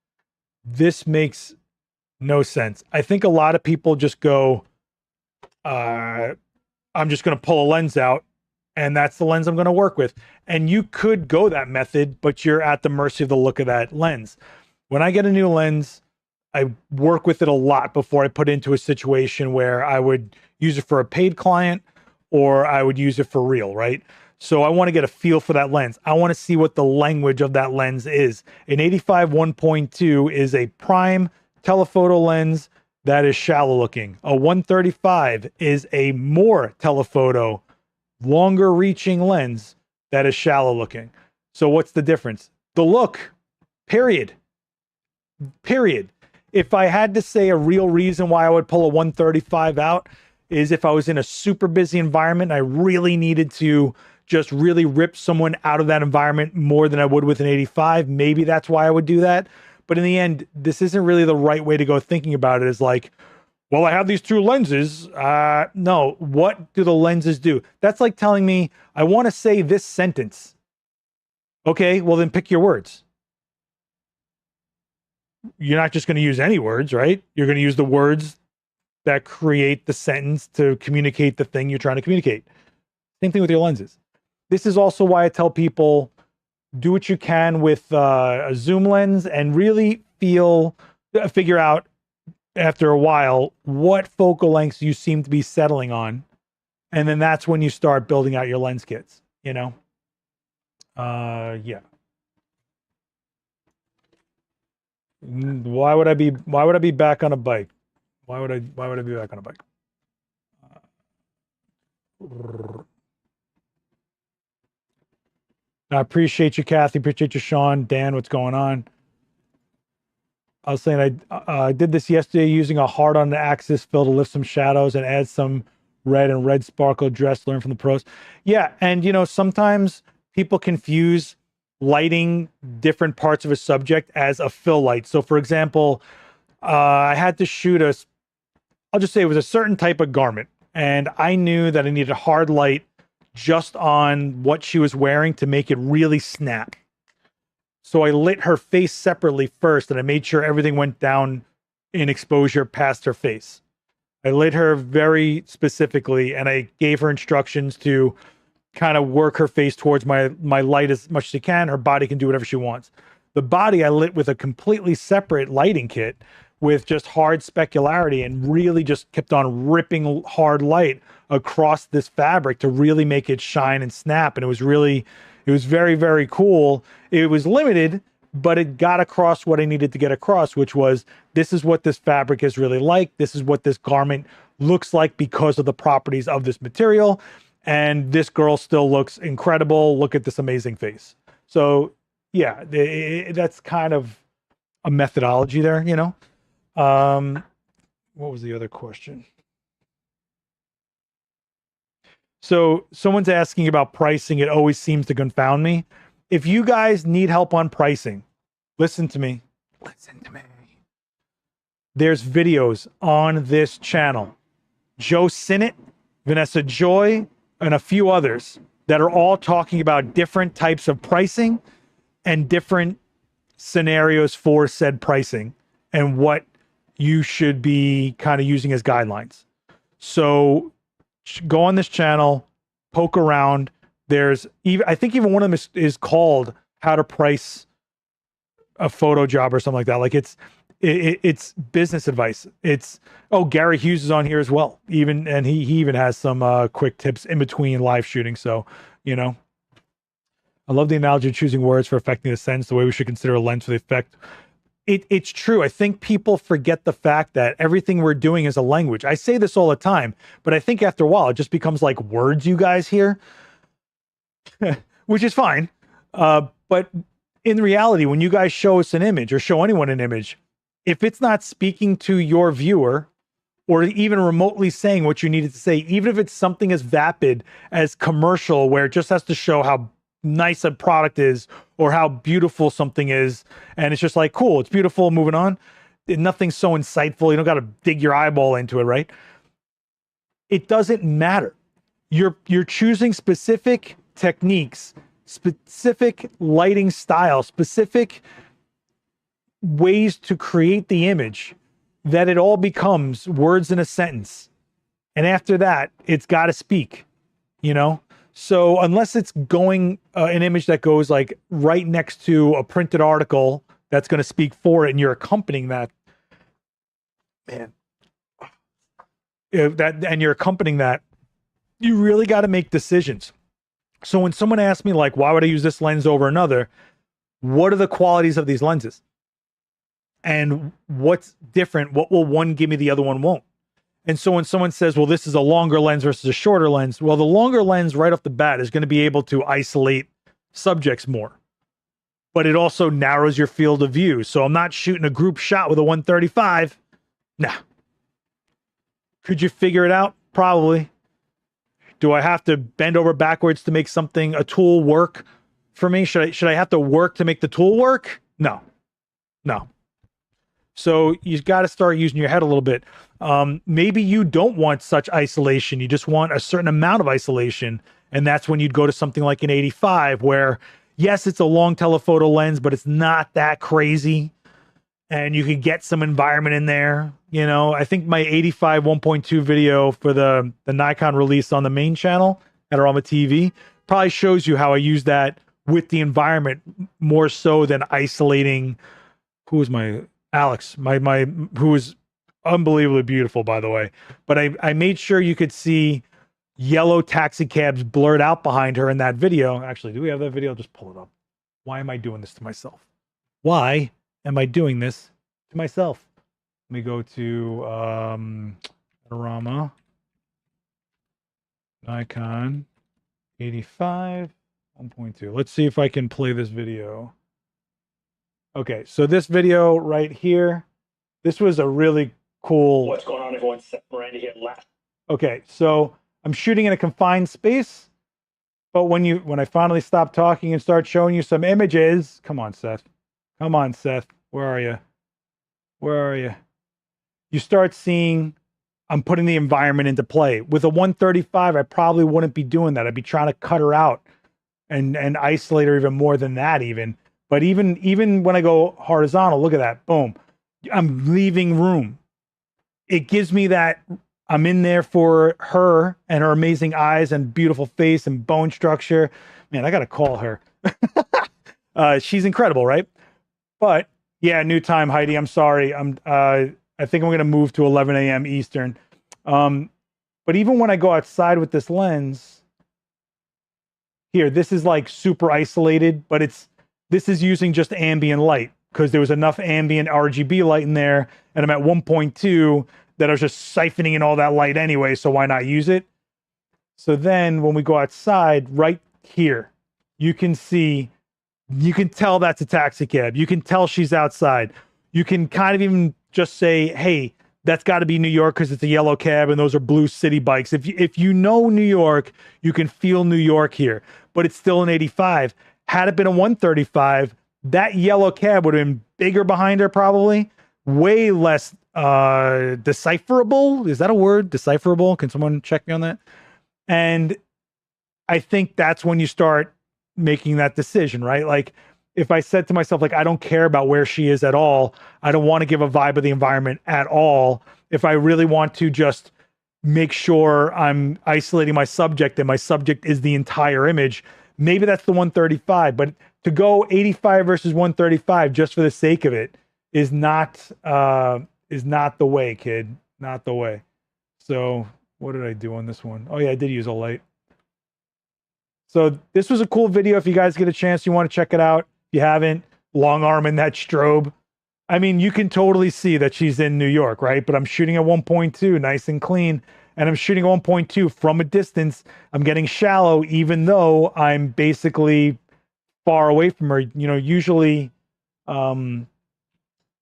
This makes no sense. I think a lot of people just go, I'm just going to pull a lens out and that's the lens I'm going to work with. And you could go that method, but you're at the mercy of the look of that lens. When I get a new lens, I work with it a lot before I put it into a situation where I would use it for a paid client or I would use it for real, right? So I want to get a feel for that lens. I want to see what the language of that lens is. An 85 1.2 is a prime telephoto lens that is shallow looking. A 135 is a more telephoto, longer reaching lens that is shallow looking. So what's the difference? The look, period. If I had to say a real reason why I would pull a 135 out is if I was in a super busy environment and I really needed to just really rip someone out of that environment more than I would with an 85. Maybe that's why I would do that. But in the end, this isn't really the right way to go thinking about it. Is like, well, I have these two lenses. No, what do the lenses do? That's like telling me I want to say this sentence. Okay, well then pick your words. You're not just going to use any words, right? You're going to use the words that create the sentence to communicate the thing you're trying to communicate. Same thing with your lenses. This is also why I tell people, do what you can with a zoom lens and really figure out after a while what focal lengths you seem to be settling on. And then that's when you start building out your lens kits, you know? Yeah. Why would I be back on a bike? Why would I be back on a bike? I appreciate you, Kathy. Appreciate you, Sean. Dan, what's going on? I was saying I did this yesterday using a hard on the axis fill to lift some shadows and add some red sparkle dress. Learn from the pros. Yeah, and you know, sometimes people confuse lighting different parts of a subject as a fill light. So for example, I had to shoot I'll just say it was a certain type of garment, and I knew that I needed a hard light just on what she was wearing to make it really snap. So I lit her face separately first, and I made sure everything went down in exposure past her face. I lit her very specifically, and I gave her instructions to kind of work her face towards my light as much as she can. Her body can do whatever she wants. The body I lit with a completely separate lighting kit with just hard specularity, and really just kept on ripping hard light across this fabric to really make it shine and snap. And it was really It was very, very cool. It was limited, but it got across what I needed to get across, which was this is what this fabric is really like. This is what this garment looks like because of the properties of this material. And this girl still looks incredible. Look at this amazing face. So yeah, that's kind of a methodology there, you know? What was the other question? So someone's asking about pricing. It always seems to confound me. If you guys need help on pricing, listen to me. Listen to me. There's videos on this channel. Joe Sinnott, Vanessa Joy, and a few others that are all talking about different types of pricing and different scenarios for said pricing and what you should be kind of using as guidelines. So go on this channel, poke around. There's even, I think even one of them is called How to Price a Photo Job or something like that. Like it's business advice. It's, oh, Gary Hughes is on here as well. And he even has some quick tips in between live shooting. So, you know, I love the analogy of choosing words for affecting the sense, the way we should consider a lens for the effect. It's true. I think people forget the fact that everything we're doing is a language. I say this all the time, but I think after a while, it just becomes like words you guys hear, which is fine. But in reality, when you guys show us an image or show anyone an image, if it's not speaking to your viewer or even remotely saying what you needed to say, even if it's something as vapid as commercial, where it just has to show how nice a product is or how beautiful something is, and it's just like, cool, it's beautiful, moving on. Nothing's so insightful. You don't got to dig your eyeball into it, right? It doesn't matter. You're choosing specific techniques, specific lighting style, specific ways to create the image, that it all becomes words in a sentence. And after that, it's got to speak, you know? So unless it's going an image that goes like right next to a printed article that's going to speak for it, and you're accompanying that, man, and you're accompanying that, you really got to make decisions. So when someone asks me like, why would I use this lens over another? What are the qualities of these lenses? And what's different? What will one give me the other one won't? And so when someone says, well, this is a longer lens versus a shorter lens, well, the longer lens right off the bat is going to be able to isolate subjects more, but it also narrows your field of view. So I'm not shooting a group shot with a 135. Nah. Could you figure it out? Probably. Do I have to bend over backwards to make something, a tool, work for me? Should I have to work to make the tool work? No. So you've got to start using your head a little bit. Maybe you don't want such isolation. You just want a certain amount of isolation. And that's when you'd go to something like an 85, where yes, it's a long telephoto lens, but it's not that crazy. And you could get some environment in there. You know, I think my 85 1.2 video for the Nikon release on the main channel, Adorama TV, probably shows you how I use that with the environment more so than isolating. Who was my Alex, my who was unbelievably beautiful, by the way. But I made sure you could see yellow taxi cabs blurred out behind her in that video. Actually, do we have that video? Just pull it up. Why am I doing this to myself? Why am I doing this to myself? Let me go to Adorama, Nikon 85 1.2. Let's see if I can play this video. Okay, so this video right here, this was a really cool... What's going on, everyone? Seth Miranda here. Okay, so I'm shooting in a confined space, but when I finally stop talking and start showing you some images... Come on, Seth. Come on, Seth. Where are you? Where are you? You start seeing I'm putting the environment into play. With a 135, I probably wouldn't be doing that. I'd be trying to cut her out and isolate her even more than that even. But even when I go horizontal, look at that, boom, I'm leaving room. It gives me that I'm in there for her and her amazing eyes and beautiful face and bone structure. Man, I got to call her. She's incredible, right? But yeah, new time, Heidi. I'm sorry. I think I'm going to move to 11 a.m. Eastern. But even when I go outside with this lens, here, this is like super isolated, but this is using just ambient light because there was enough ambient RGB light in there, and I'm at 1.2 that I was just siphoning in all that light anyway, so why not use it? So then when we go outside, right here, you can tell that's a taxi cab. You can tell she's outside. You can kind of even just say, hey, that's got to be New York because it's a yellow cab and those are blue city bikes. If you know New York, you can feel New York here, but it's still an 85. Had it been a 135, that yellow cab would have been bigger behind her, probably way less decipherable. Is that a word? Decipherable? Can someone check me on that? And I think that's when you start making that decision, right? Like if I said to myself, like, I don't care about where she is at all. I don't want to give a vibe of the environment at all. If I really want to just make sure I'm isolating my subject and my subject is the entire image, maybe that's the 135. But to go 85 versus 135 just for the sake of it is not the way, kid. Not the way. So what did I do on this one? Oh yeah, I did use a light. So this was a cool video. If you guys get a chance, you want to check it out. If you haven't, long arm in that strobe. I mean, you can totally see that she's in New York, right? But I'm shooting at 1.2, nice and clean. And I'm shooting at 1.2 from a distance. I'm getting shallow, even though I'm basically far away from her. You know, usually when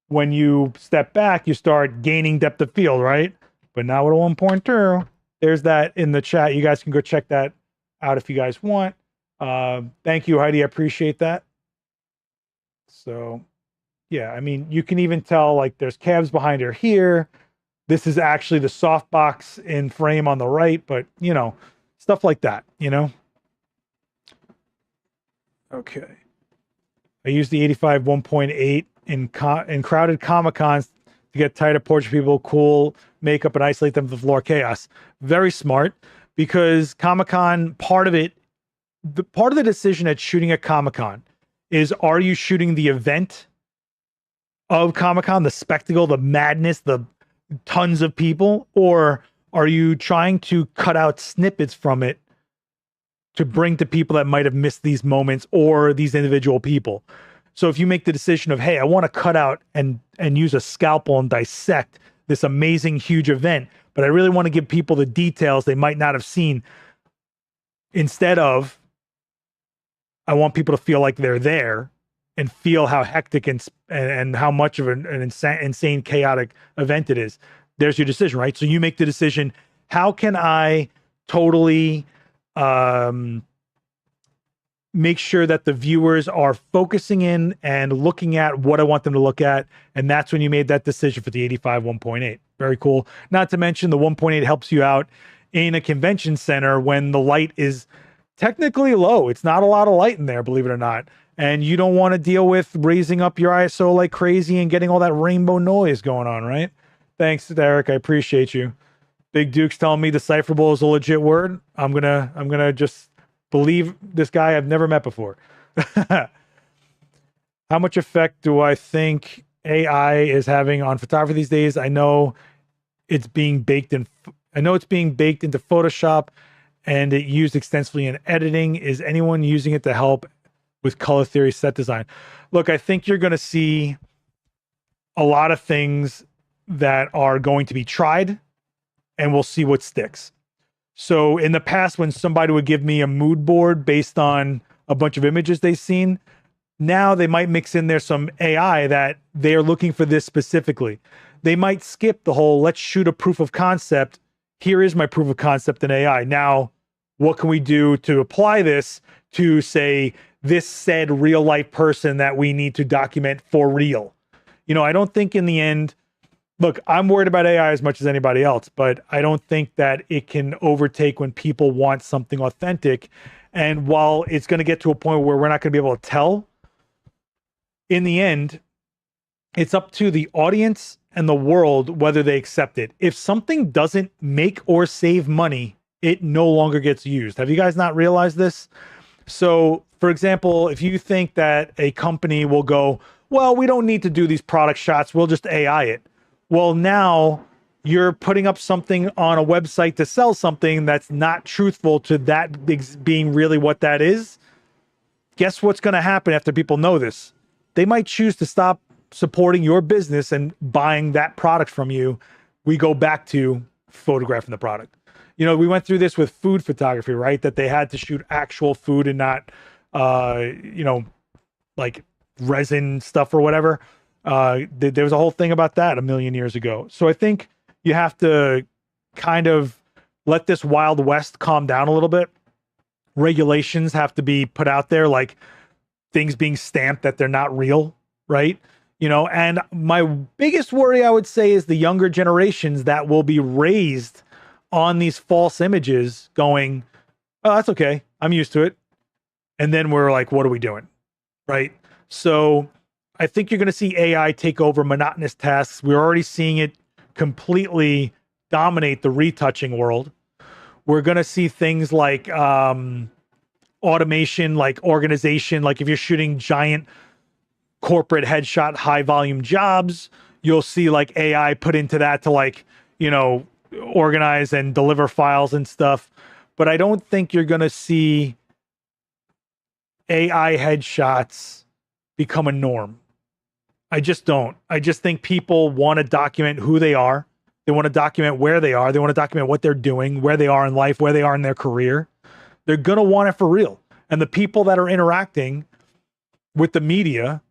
you step back, you start gaining depth of field, right? But now with a 1.2, there's that in the chat. You guys can go check that out if you guys want. Thank you, Heidi. I appreciate that. So yeah, I mean, you can even tell like there's cabs behind her here. This is actually the softbox in frame on the right, but you know, stuff like that, you know? Okay. I use the 85 1.8 in crowded Comic-Cons to get tight of portrait people, cool makeup, and isolate them from the floor chaos. Very smart, because Comic-Con, part of the decision at shooting at Comic-Con is, are you shooting the event of Comic-Con, the spectacle, the madness, the tons of people, or are you trying to cut out snippets from it to bring to people that might have missed these moments or these individual people? So if you make the decision of, hey, I want to cut out and use a scalpel and dissect this amazing, huge event, but I really want to give people the details they might not have seen, instead of, I want people to feel like they're there and feel how hectic and how much of an insane, chaotic event it is. There's your decision, right? So you make the decision, how can I totally make sure that the viewers are focusing in and looking at what I want them to look at? And that's when you made that decision for the 85 1.8. Very cool. Not to mention the 1.8 helps you out in a convention center when the light is technically low. It's not a lot of light in there, believe it or not. And you don't want to deal with raising up your ISO like crazy and getting all that rainbow noise going on, right? Thanks, Derek. I appreciate you. Big Duke's telling me decipherable is a legit word. I'm gonna just believe this guy I've never met before. How much effect do I think AI is having on photography these days? I know it's being baked into Photoshop and it used extensively in editing. Is anyone using it to help with color theory, set design? Look, I think you're going to see a lot of things that are going to be tried, and we'll see what sticks. So in the past, when somebody would give me a mood board based on a bunch of images they've seen, now they might mix in there some AI that they're looking for this specifically. They might skip the whole, let's shoot a proof of concept. Here is my proof of concept in AI. Now, what can we do to apply this to, say, this said real life person that we need to document for real? You know, I don't think in the end, look, I'm worried about AI as much as anybody else, but I don't think that it can overtake when people want something authentic. And while it's going to get to a point where we're not going to be able to tell, in the end, it's up to the audience and the world whether they accept it. If something doesn't make or save money, it no longer gets used. Have you guys not realized this? So, for example, if you think that a company will go, well, we don't need to do these product shots, we'll just AI it. Well, now you're putting up something on a website to sell something that's not truthful to that being really what that is, guess what's going to happen after people know this? They might choose to stop supporting your business and buying that product from you. We go back to photographing the product. You know, we went through this with food photography, right? That they had to shoot actual food and not, you know, like resin stuff or whatever. There was a whole thing about that a million years ago. So I think you have to kind of let this Wild West calm down a little bit. Regulations have to be put out there, like things being stamped that they're not real, right? You know, and my biggest worry, I would say, is the younger generations that will be raised on these false images going, oh, that's okay, I'm used to it. And then we're like, what are we doing? Right? So I think you're going to see AI take over monotonous tasks. We're already seeing it completely dominate the retouching world. We're going to see things like automation, like organization. Like if you're shooting giant corporate headshot, high volume jobs, you'll see like AI put into that to like, you know, organize and deliver files and stuff. But I don't think you're going to see AI headshots become a norm. I just don't. I just think people want to document who they are. They want to document where they are. They want to document what they're doing, where they are in life, where they are in their career. They're going to want it for real. And the people that are interacting with the media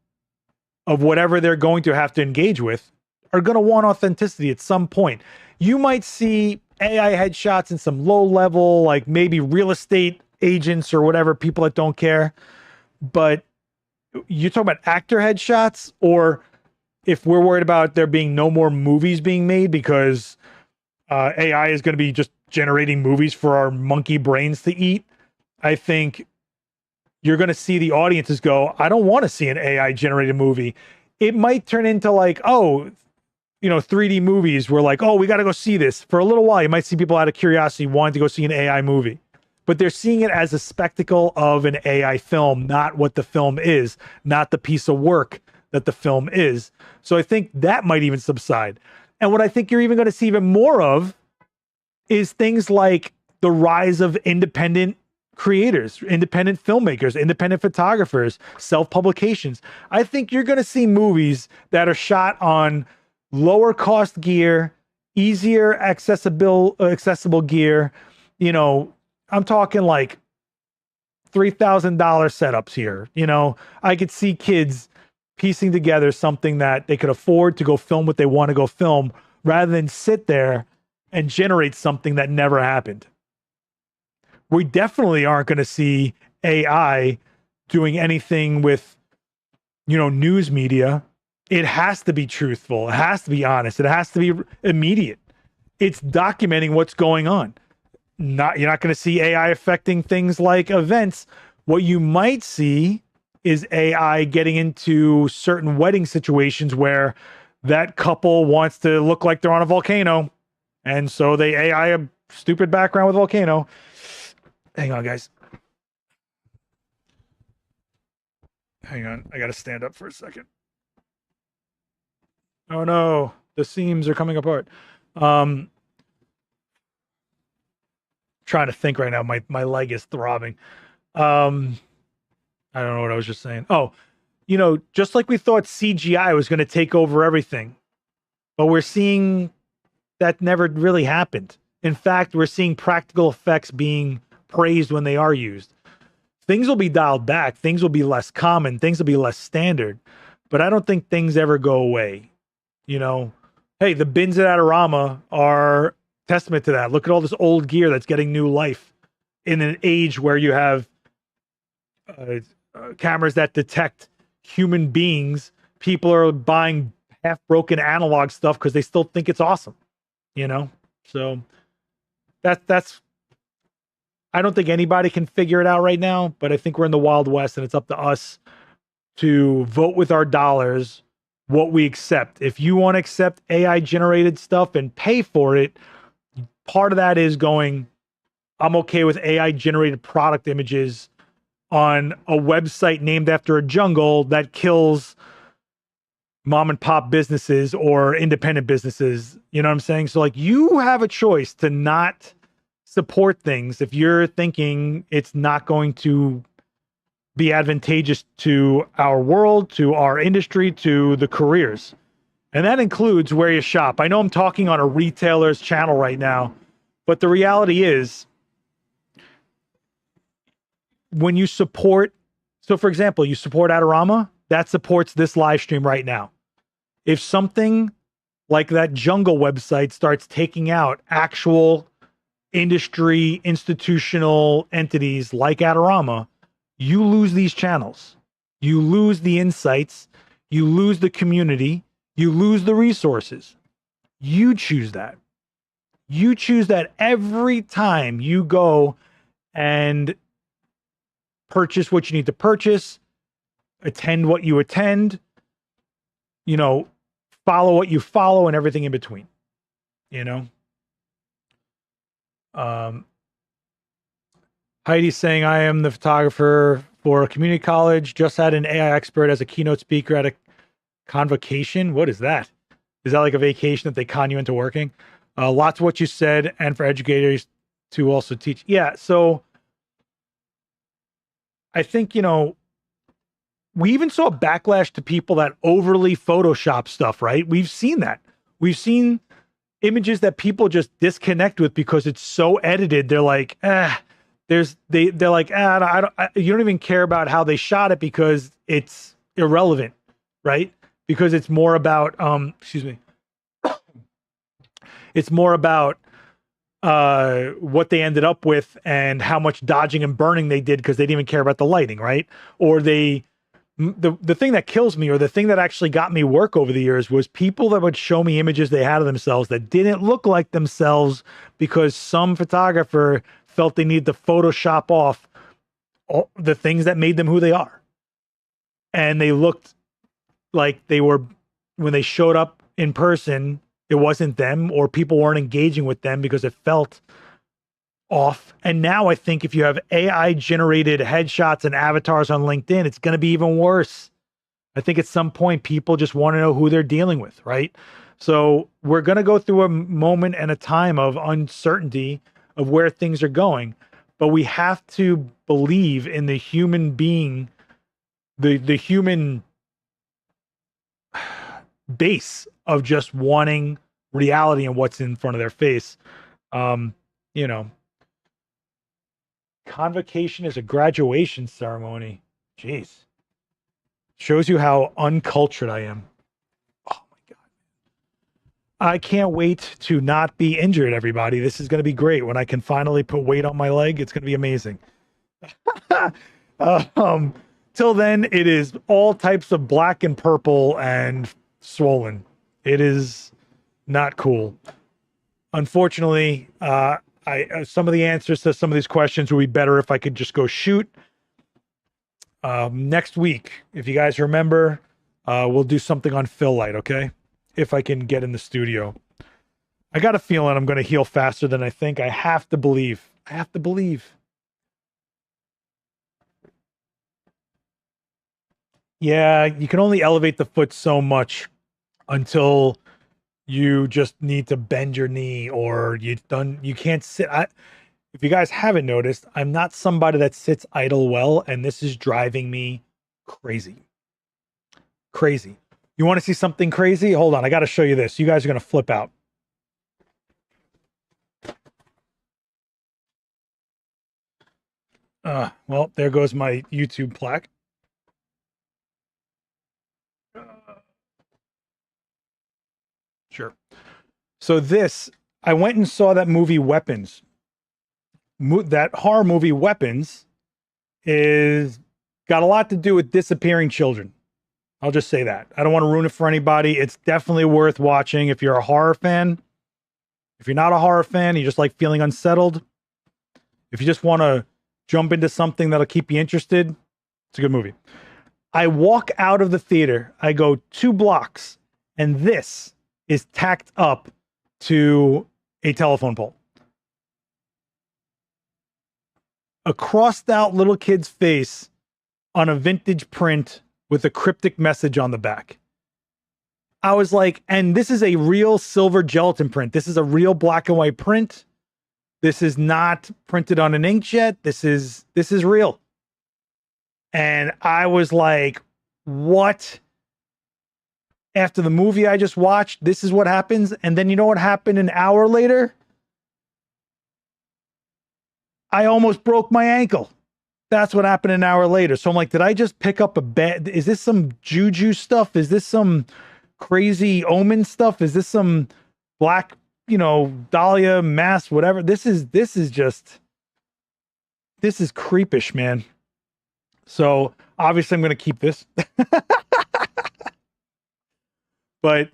of whatever they're going to have to engage with are going to want authenticity at some point. You might see AI headshots in some low level, like maybe real estate agents or whatever, people that don't care. But you're talking about actor headshots, or if we're worried about there being no more movies being made because AI is going to be just generating movies for our monkey brains to eat, I think you're going to see the audiences go, I don't want to see an AI generated movie. It might turn into like, oh, you know, 3D movies were like, oh, we got to go see this. For a little while, you might see people out of curiosity wanting to go see an AI movie. But they're seeing it as a spectacle of an AI film, not what the film is, not the piece of work that the film is. So I think that might even subside. And what I think you're even going to see even more of is things like the rise of independent creators, independent filmmakers, independent photographers, self-publications. I think you're going to see movies that are shot on lower cost gear, easier accessible gear. You know, I'm talking like $3,000 setups here. You know, I could see kids piecing together something that they could afford to go film what they want to go film rather than sit there and generate something that never happened. We definitely aren't going to see AI doing anything with, you know, news media. It has to be truthful. It has to be honest. It has to be immediate. It's documenting what's going on. You're not going to see AI affecting things like events. What you might see is AI getting into certain wedding situations where that couple wants to look like they're on a volcano. And so they AI a stupid background with a volcano. Hang on, guys. Hang on. I got to stand up for a second. Oh no, the seams are coming apart. Trying to think right now. My leg is throbbing. I don't know what I was just saying. Oh, you know, just like we thought CGI was going to take over everything, but we're seeing that never really happened. In fact, we're seeing practical effects being praised when they are used. Things will be dialed back. Things will be less common. Things will be less standard, but I don't think things ever go away. You know, hey, the bins at Adorama are testament to that. Look at all this old gear that's getting new life in an age where you have cameras that detect human beings. People are buying half broken analog stuff because they still think it's awesome, you know? So that's, I don't think anybody can figure it out right now, but I think we're in the Wild West and it's up to us to vote with our dollars what we accept. If you want to accept AI generated stuff and pay for it, part of that is going, I'm okay with AI generated product images on a website named after a jungle that kills mom and pop businesses or independent businesses. You know what I'm saying? So like you have a choice to not support things if you're thinking it's not going to be advantageous to our world, to our industry, to the careers. And that includes where you shop. I know I'm talking on a retailer's channel right now, but the reality is when you support, so for example, you support Adorama, that supports this live stream right now. If something like that Jungle website starts taking out actual industry, institutional entities like Adorama, you lose these channels. You lose the insights. You lose the community. You lose the resources. You choose that. You choose that every time you go and purchase what you need to purchase, attend what you attend, you know, follow what you follow and everything in between, you know? Heidi's saying, I am the photographer for a community college, just had an AI expert as a keynote speaker at a convocation. What is that? Is that like a vacation that they con you into working? Lots of what you said, and for educators to also teach. Yeah, so I think, you know, we even saw backlash to people that overly Photoshop stuff, right? We've seen that. We've seen images that people just disconnect with because it's so edited. They're like, they're like, you don't even care about how they shot it because it's irrelevant, right? Because it's more about, it's more about what they ended up with and how much dodging and burning they did because they didn't even care about the lighting, right? Or the thing that kills me, or the thing that actually got me work over the years, was people that would show me images they had of themselves that didn't look like themselves because some photographer felt they needed to Photoshop off all the things that made them who they are. And they looked like they were, when they showed up in person, it wasn't them, or people weren't engaging with them because it felt off. And now I think if you have AI generated headshots and avatars on LinkedIn, it's going to be even worse. I think at some point people just want to know who they're dealing with, right? So we're going to go through a moment and a time of uncertainty of where things are going, but we have to believe in the human being, the human base of just wanting reality and what's in front of their face. You know, convocation is a graduation ceremony. Jeez. Shows you how uncultured I am. Oh my God. I can't wait to not be injured, everybody. This is going to be great. When I can finally put weight on my leg, it's going to be amazing. Till then, it is all types of black and purple and swollen. It is not cool. Unfortunately, some of the answers to some of these questions would be better if I could just go shoot. Next week, if you guys remember, we'll do something on fill light, okay? If I can get in the studio. I got a feeling I'm going to heal faster than I think. I have to believe. I have to believe. Yeah, you can only elevate the foot so much until you just need to bend your knee, or you can't sit. If you guys haven't noticed, I'm not somebody that sits idle well, and this is driving me crazy. Crazy. You want to see something crazy? Hold on, I got to show you this. You guys are going to flip out. Well, there goes my YouTube plaque. Sure. So this, I went and saw that movie Weapons. That horror movie Weapons is got a lot to do with disappearing children. I'll just say that. I don't want to ruin it for anybody. It's definitely worth watching if you're a horror fan. If you're not a horror fan, you just like feeling unsettled. If you just want to jump into something that'll keep you interested, it's a good movie. I walk out of the theater. I go 2 blocks, and this is tacked up to a telephone pole. A crossed out little kid's face on a vintage print with a cryptic message on the back. I was like, and this is a real silver gelatin print. This is a real black and white print. This is not printed on an inkjet. This is real. And I was like, what? After the movie I just watched, this is what happens. And then you know what happened an hour later? I almost broke my ankle. That's what happened an hour later. So I'm like, did I just pick up a bad? Is this some juju stuff? Is this some crazy omen stuff? Is this some black, Dahlia mask, whatever? This is creepish, man. So obviously I'm going to keep this. But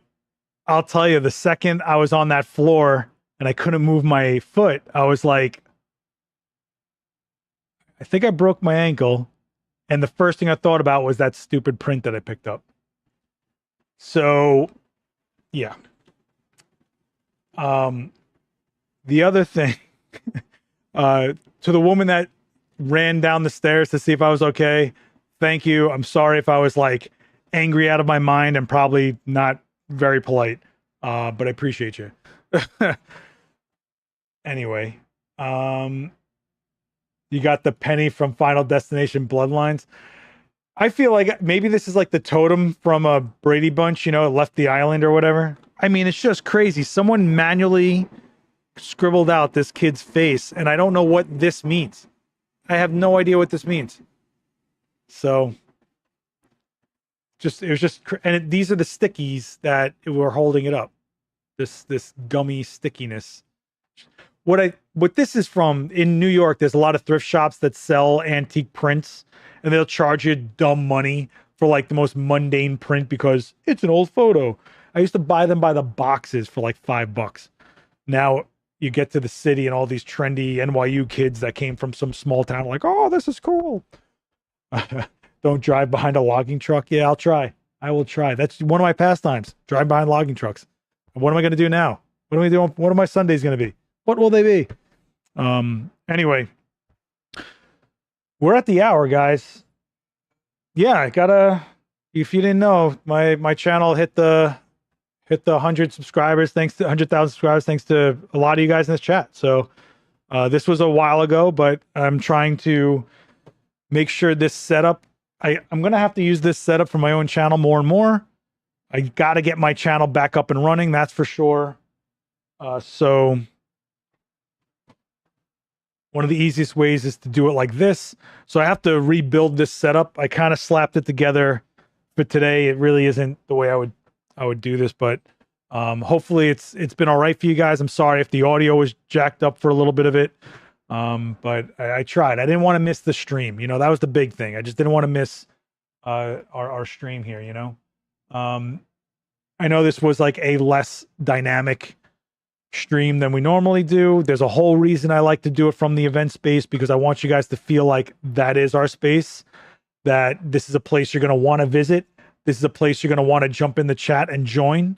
I'll tell you, the second I was on that floor and I couldn't move my foot, I was like, I think I broke my ankle. And the first thing I thought about was that stupid print that I picked up. So, yeah. The other thing, to the woman that ran down the stairs to see if I was okay, thank you. I'm sorry if I was like angry out of my mind and probably not very polite, but I appreciate you. Anyway, you got the penny from Final Destination Bloodlines. I feel like maybe this is like the totem from a Brady Bunch, left the island or whatever. I mean, it's just crazy. Someone manually scribbled out this kid's face, and I don't know what this means. I have no idea what this means. So, these are the stickies that were holding it up. This gummy stickiness. What this is from, in New York, there's a lot of thrift shops that sell antique prints, and they'll charge you dumb money for like the most mundane print because it's an old photo. I used to buy them by the boxes for like $5. Now you get to the city and all these trendy NYU kids that came from some small town like, oh, this is cool. Don't drive behind a logging truck. Yeah, I'll try. I will try. That's one of my pastimes. Drive behind logging trucks. And what am I going to do now? What am I doing? What are my Sundays going to be? What will they be? Anyway, we're at the hour, guys. Yeah, I gotta, if you didn't know, my channel hit the 100 subscribers, thanks to 100,000 subscribers, thanks to a lot of you guys in this chat. So, this was a while ago, but I'm trying to make sure this setup, I'm going to have to use this setup for my own channel more and more. I got to get my channel back up and running. That's for sure. So one of the easiest ways is to do it like this. So I have to rebuild this setup. I kind of slapped it together for today. It really isn't the way I would do this, but hopefully it's been all right for you guys. I'm sorry if the audio was jacked up for a little bit of it. But I tried. I didn't want to miss the stream. That was the big thing. I just didn't want to miss our stream here, I know this was like a less dynamic stream than we normally do. There's a whole reason I like to do it from the event space, because I want you guys to feel like that is our space, that this is a place you're going to want to visit. This is a place you're going to want to jump in the chat and join,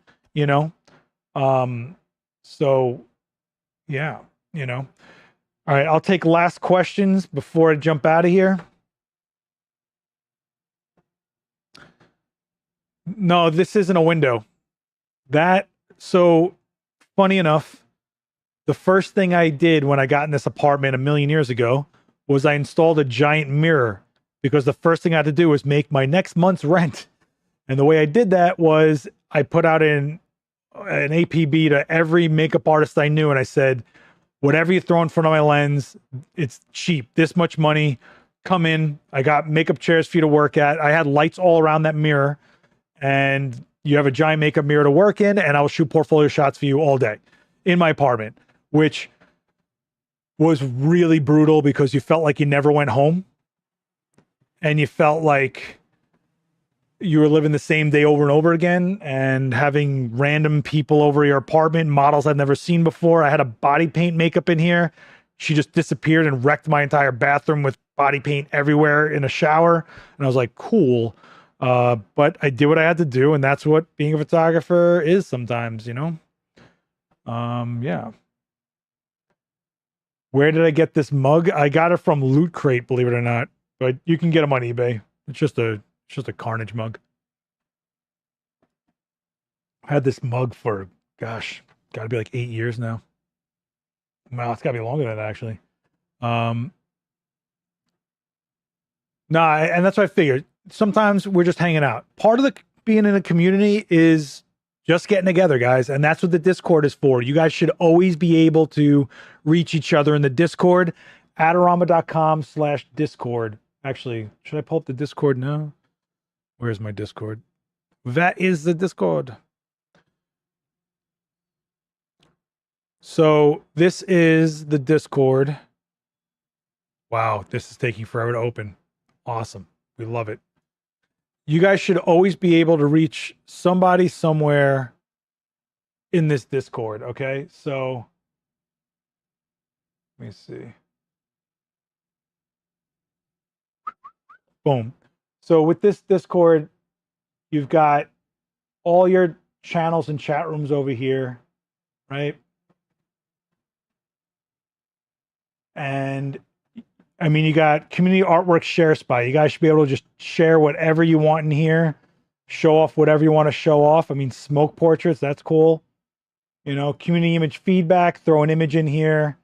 so yeah, all right, I'll take last questions before I jump out of here. No, this isn't a window. So funny enough, the first thing I did when I got in this apartment a million years ago was I installed a giant mirror, because the first thing I had to do was make my next month's rent. And the way I did that was I put out an APB to every makeup artist I knew, and I said, whatever you throw in front of my lens, it's cheap. This much money, come in. I got makeup chairs for you to work at. I had lights all around that mirror, and you have a giant makeup mirror to work in, and I'll shoot portfolio shots for you all day in my apartment, which was really brutal because you felt like you never went home, and you felt like you were living the same day over and over again, and having random people over your apartment, models I've never seen before. I had a body paint makeup in here. She just disappeared and wrecked my entire bathroom with body paint everywhere in a shower. And I was like, cool. But I did what I had to do, and that's what being a photographer is sometimes, yeah. Where did I get this mug? I got it from Loot Crate, believe it or not, but you can get them on eBay. It's just a Carnage mug. I've had this mug for, gosh, got to be like 8 years now. Wow, it's got to be longer than that, actually. And that's what I figured. Sometimes we're just hanging out. Part of the being in a community is just getting together, guys. And that's what the Discord is for. You guys should always be able to reach each other in the Discord. Adorama.com/Discord. Actually, should I pull up the Discord now? Where's my Discord? That is the Discord. So this is the Discord. Wow, this is taking forever to open. Awesome. We love it. You guys should always be able to reach somebody somewhere in this Discord, okay? So let me see. Boom. So with this Discord, you've got all your channels and chat rooms over here, right? And I mean, you got community artwork share spot. You guys should be able to just share whatever you want in here, show off whatever you want to show off. I mean, smoke portraits, that's cool. You know, community image feedback, throw an image in here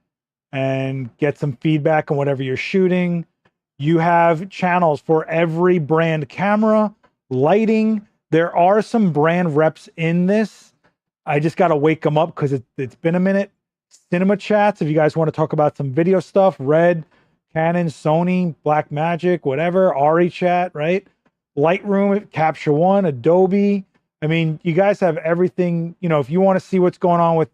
and get some feedback on whatever you're shooting. You have channels for every brand camera, lighting. There are some brand reps in this. I just got to wake them up because it's been a minute. Cinema chats, if you guys want to talk about some video stuff, Red, Canon, Sony, Blackmagic, whatever, RE chat, right? Lightroom, Capture One, Adobe. I mean, you guys have everything. You know, if you want to see what's going on with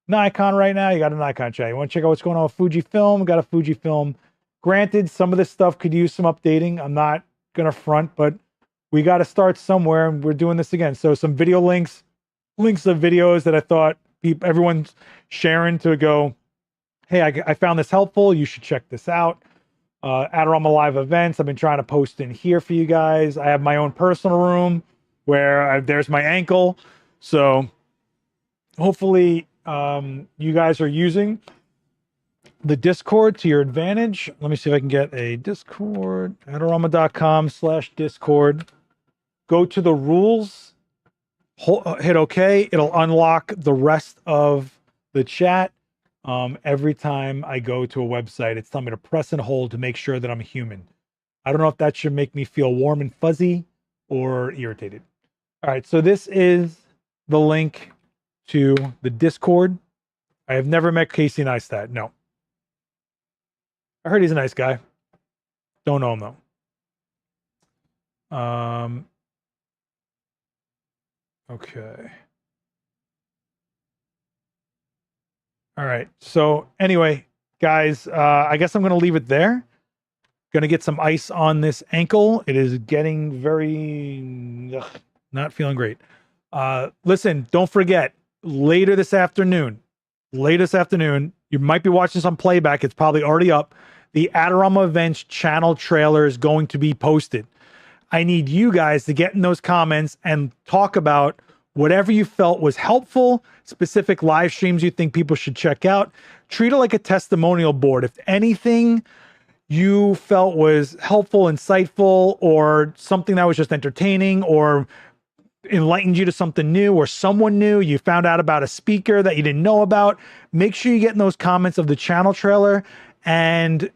Nikon right now, you got a Nikon chat. You want to check out what's going on with Fujifilm, got a Fujifilm. Granted, some of this stuff could use some updating. I'm not going to front, but we got to start somewhere, and we're doing this again. So some video links of videos that I thought everyone's sharing to go, hey, I found this helpful. You should check this out. Adorama live events. I've been trying to post in here for you guys. I have my own personal room where there's my ankle. So hopefully you guys are using the Discord to your advantage. Let me see if I can get a Discord. Adorama.com/Discord. Go to the rules. Hit OK. It'll unlock the rest of the chat. Every time I go to a website, it's telling me to press and hold to make sure that I'm a human. I don't know if that should make me feel warm and fuzzy or irritated. All right, so this is the link to the Discord. I have never met Casey Neistat. No. I heard he's a nice guy. Don't know him though. Okay. All right. So anyway, guys, I guess I'm going to leave it there. Going to get some ice on this ankle. It is getting very, not feeling great. Listen, don't forget, later this afternoon, you might be watching some playback. It's probably already up. The Adorama Events channel trailer is going to be posted. I need you guys to get in those comments and talk about whatever you felt was helpful, specific live streams you think people should check out. Treat it like a testimonial board. If anything you felt was helpful, insightful, or something that was just entertaining, or enlightened you to something new, or someone new, you found out about a speaker that you didn't know about, make sure you get in those comments of the channel trailer and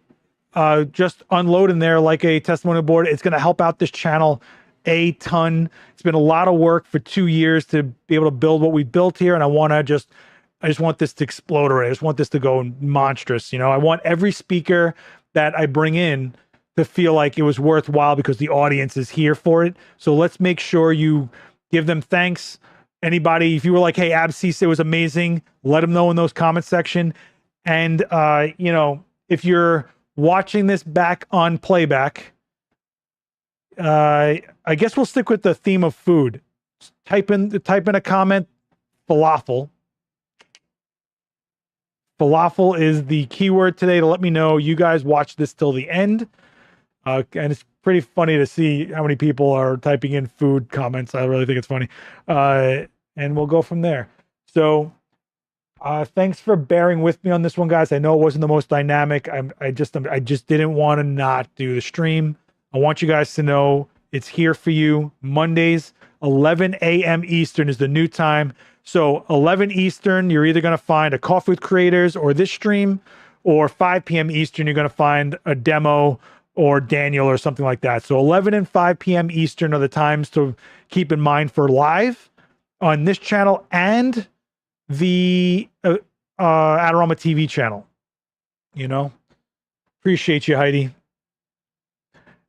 just unload in there like a testimonial board. It's going to help out this channel a ton. It's been a lot of work for 2 years to be able to build what we built here, and I just want this to explode already. I just want this to go monstrous. You know, I want every speaker that I bring in to feel like it was worthwhile because the audience is here for it. So let's make sure you give them thanks. Anybody, if you were like, hey, Abscisse, it was amazing, let them know in those comment section. And you know, if you're watching this back on playback, I guess we'll stick with the theme of food. Type in a comment, falafel. Falafel is the keyword today to let me know you guys watched this till the end. And it's pretty funny to see how many people are typing in food comments. I really think it's funny. And we'll go from there. So thanks for bearing with me on this one, guys. I know it wasn't the most dynamic. I just didn't want to not do the stream. I want you guys to know it's here for you. Mondays, 11 a.m. Eastern is the new time. So 11 Eastern, you're either going to find a Coffee with Creators or this stream, or 5 p.m. Eastern, you're going to find a demo or Daniel or something like that. So 11 and 5 p.m. Eastern are the times to keep in mind for live on this channel and the Adorama TV channel. You know, appreciate you, Heidi.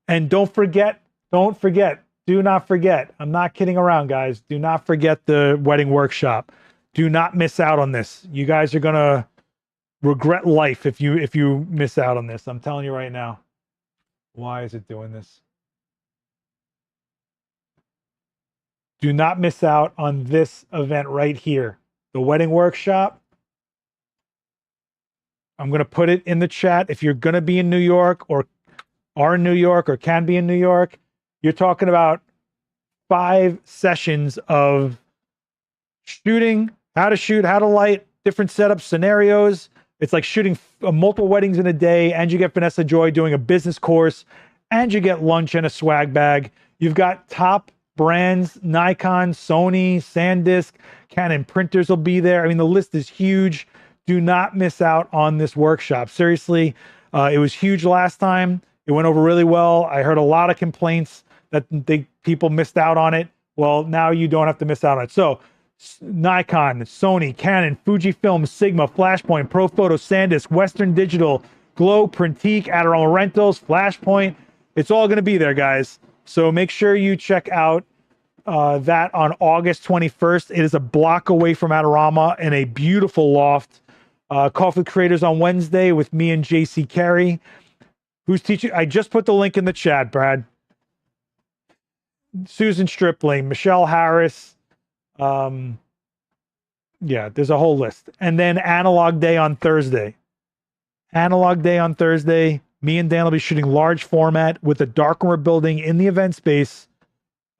And don't forget, do not forget. I'm not kidding around, guys. Do not forget the wedding workshop. Do not miss out on this. You guys are gonna regret life if you miss out on this. I'm telling you right now. Why is it doing this? Do not miss out on this event right here. The wedding workshop. I'm going to put it in the chat. If you're going to be in New York or are in New York or can be in New York, you're talking about 5 sessions of shooting, how to shoot, how to light, different setup scenarios. It's like shooting multiple weddings in a day, and you get Vanessa Joy doing a business course, and you get lunch and a swag bag. You've got top brands, Nikon, Sony, SanDisk, Canon printers will be there. I mean, the list is huge. Do not miss out on this workshop. Seriously, it was huge last time. It went over really well. I heard a lot of complaints that people missed out on it. Well, now you don't have to miss out on it. So Nikon, Sony, Canon, Fujifilm, Sigma, Flashpoint, Profoto, SanDisk, Western Digital, Glow, Printique, Adorama Rentals, Flashpoint. It's all going to be there, guys. So make sure you check out that on August 21st. It is a block away from Adorama in a beautiful loft. Coffee with Creators on Wednesday with me and JC Carey, who's teaching. I just put the link in the chat, Brad. Susan Stripling, Michelle Harris. Yeah, there's a whole list. And then Analog Day on Thursday. Analog Day on Thursday. Me and Dan will be shooting large format with a darkroom we're building in the event space.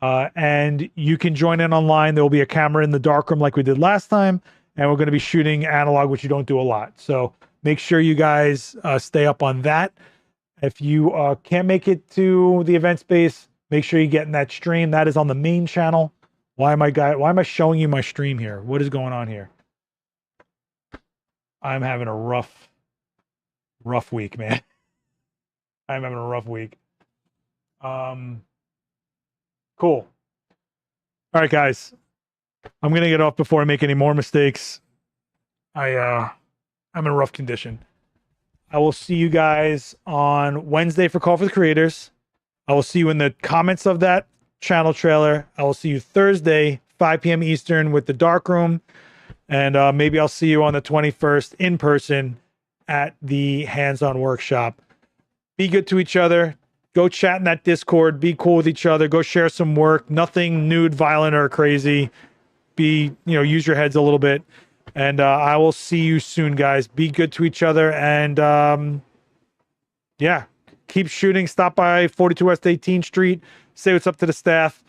And you can join in online. There will be a camera in the darkroom like we did last time. And we're going to be shooting analog, which you don't do a lot. So make sure you guys stay up on that. If you can't make it to the event space, make sure you get in that stream. That is on the main channel. Why am I showing you my stream here? What is going on here? I'm having a rough week, man. I'm having a rough week. Cool. All right, guys. I'm gonna get off before I make any more mistakes. I'm in a rough condition. I will see you guys on Wednesday for Coffee with Creators. I will see you in the comments of that channel trailer. I will see you Thursday, 5 p.m. Eastern with the darkroom. And maybe I'll see you on the 21st in person at the hands-on workshop. Be good to each other. Go chat in that Discord. Be cool with each other. Go share some work. Nothing nude, violent, or crazy. Use your heads a little bit. And I will see you soon, guys. Be good to each other. And yeah, keep shooting. Stop by 42 West 18th Street. Say what's up to the staff.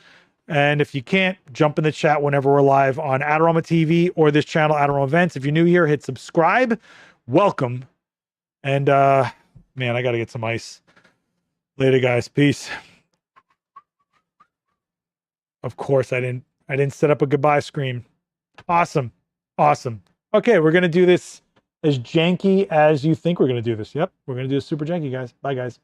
And if you can't, jump in the chat whenever we're live on Adorama TV or this channel, Adorama Events. If you're new here, hit subscribe. Welcome. And man, I got to get some ice. Later, guys. Peace. Of course, I didn't set up a goodbye screen. Awesome. Okay, we're going to do this as janky as you think we're going to do this. Yep, we're going to do this super janky, guys. Bye, guys.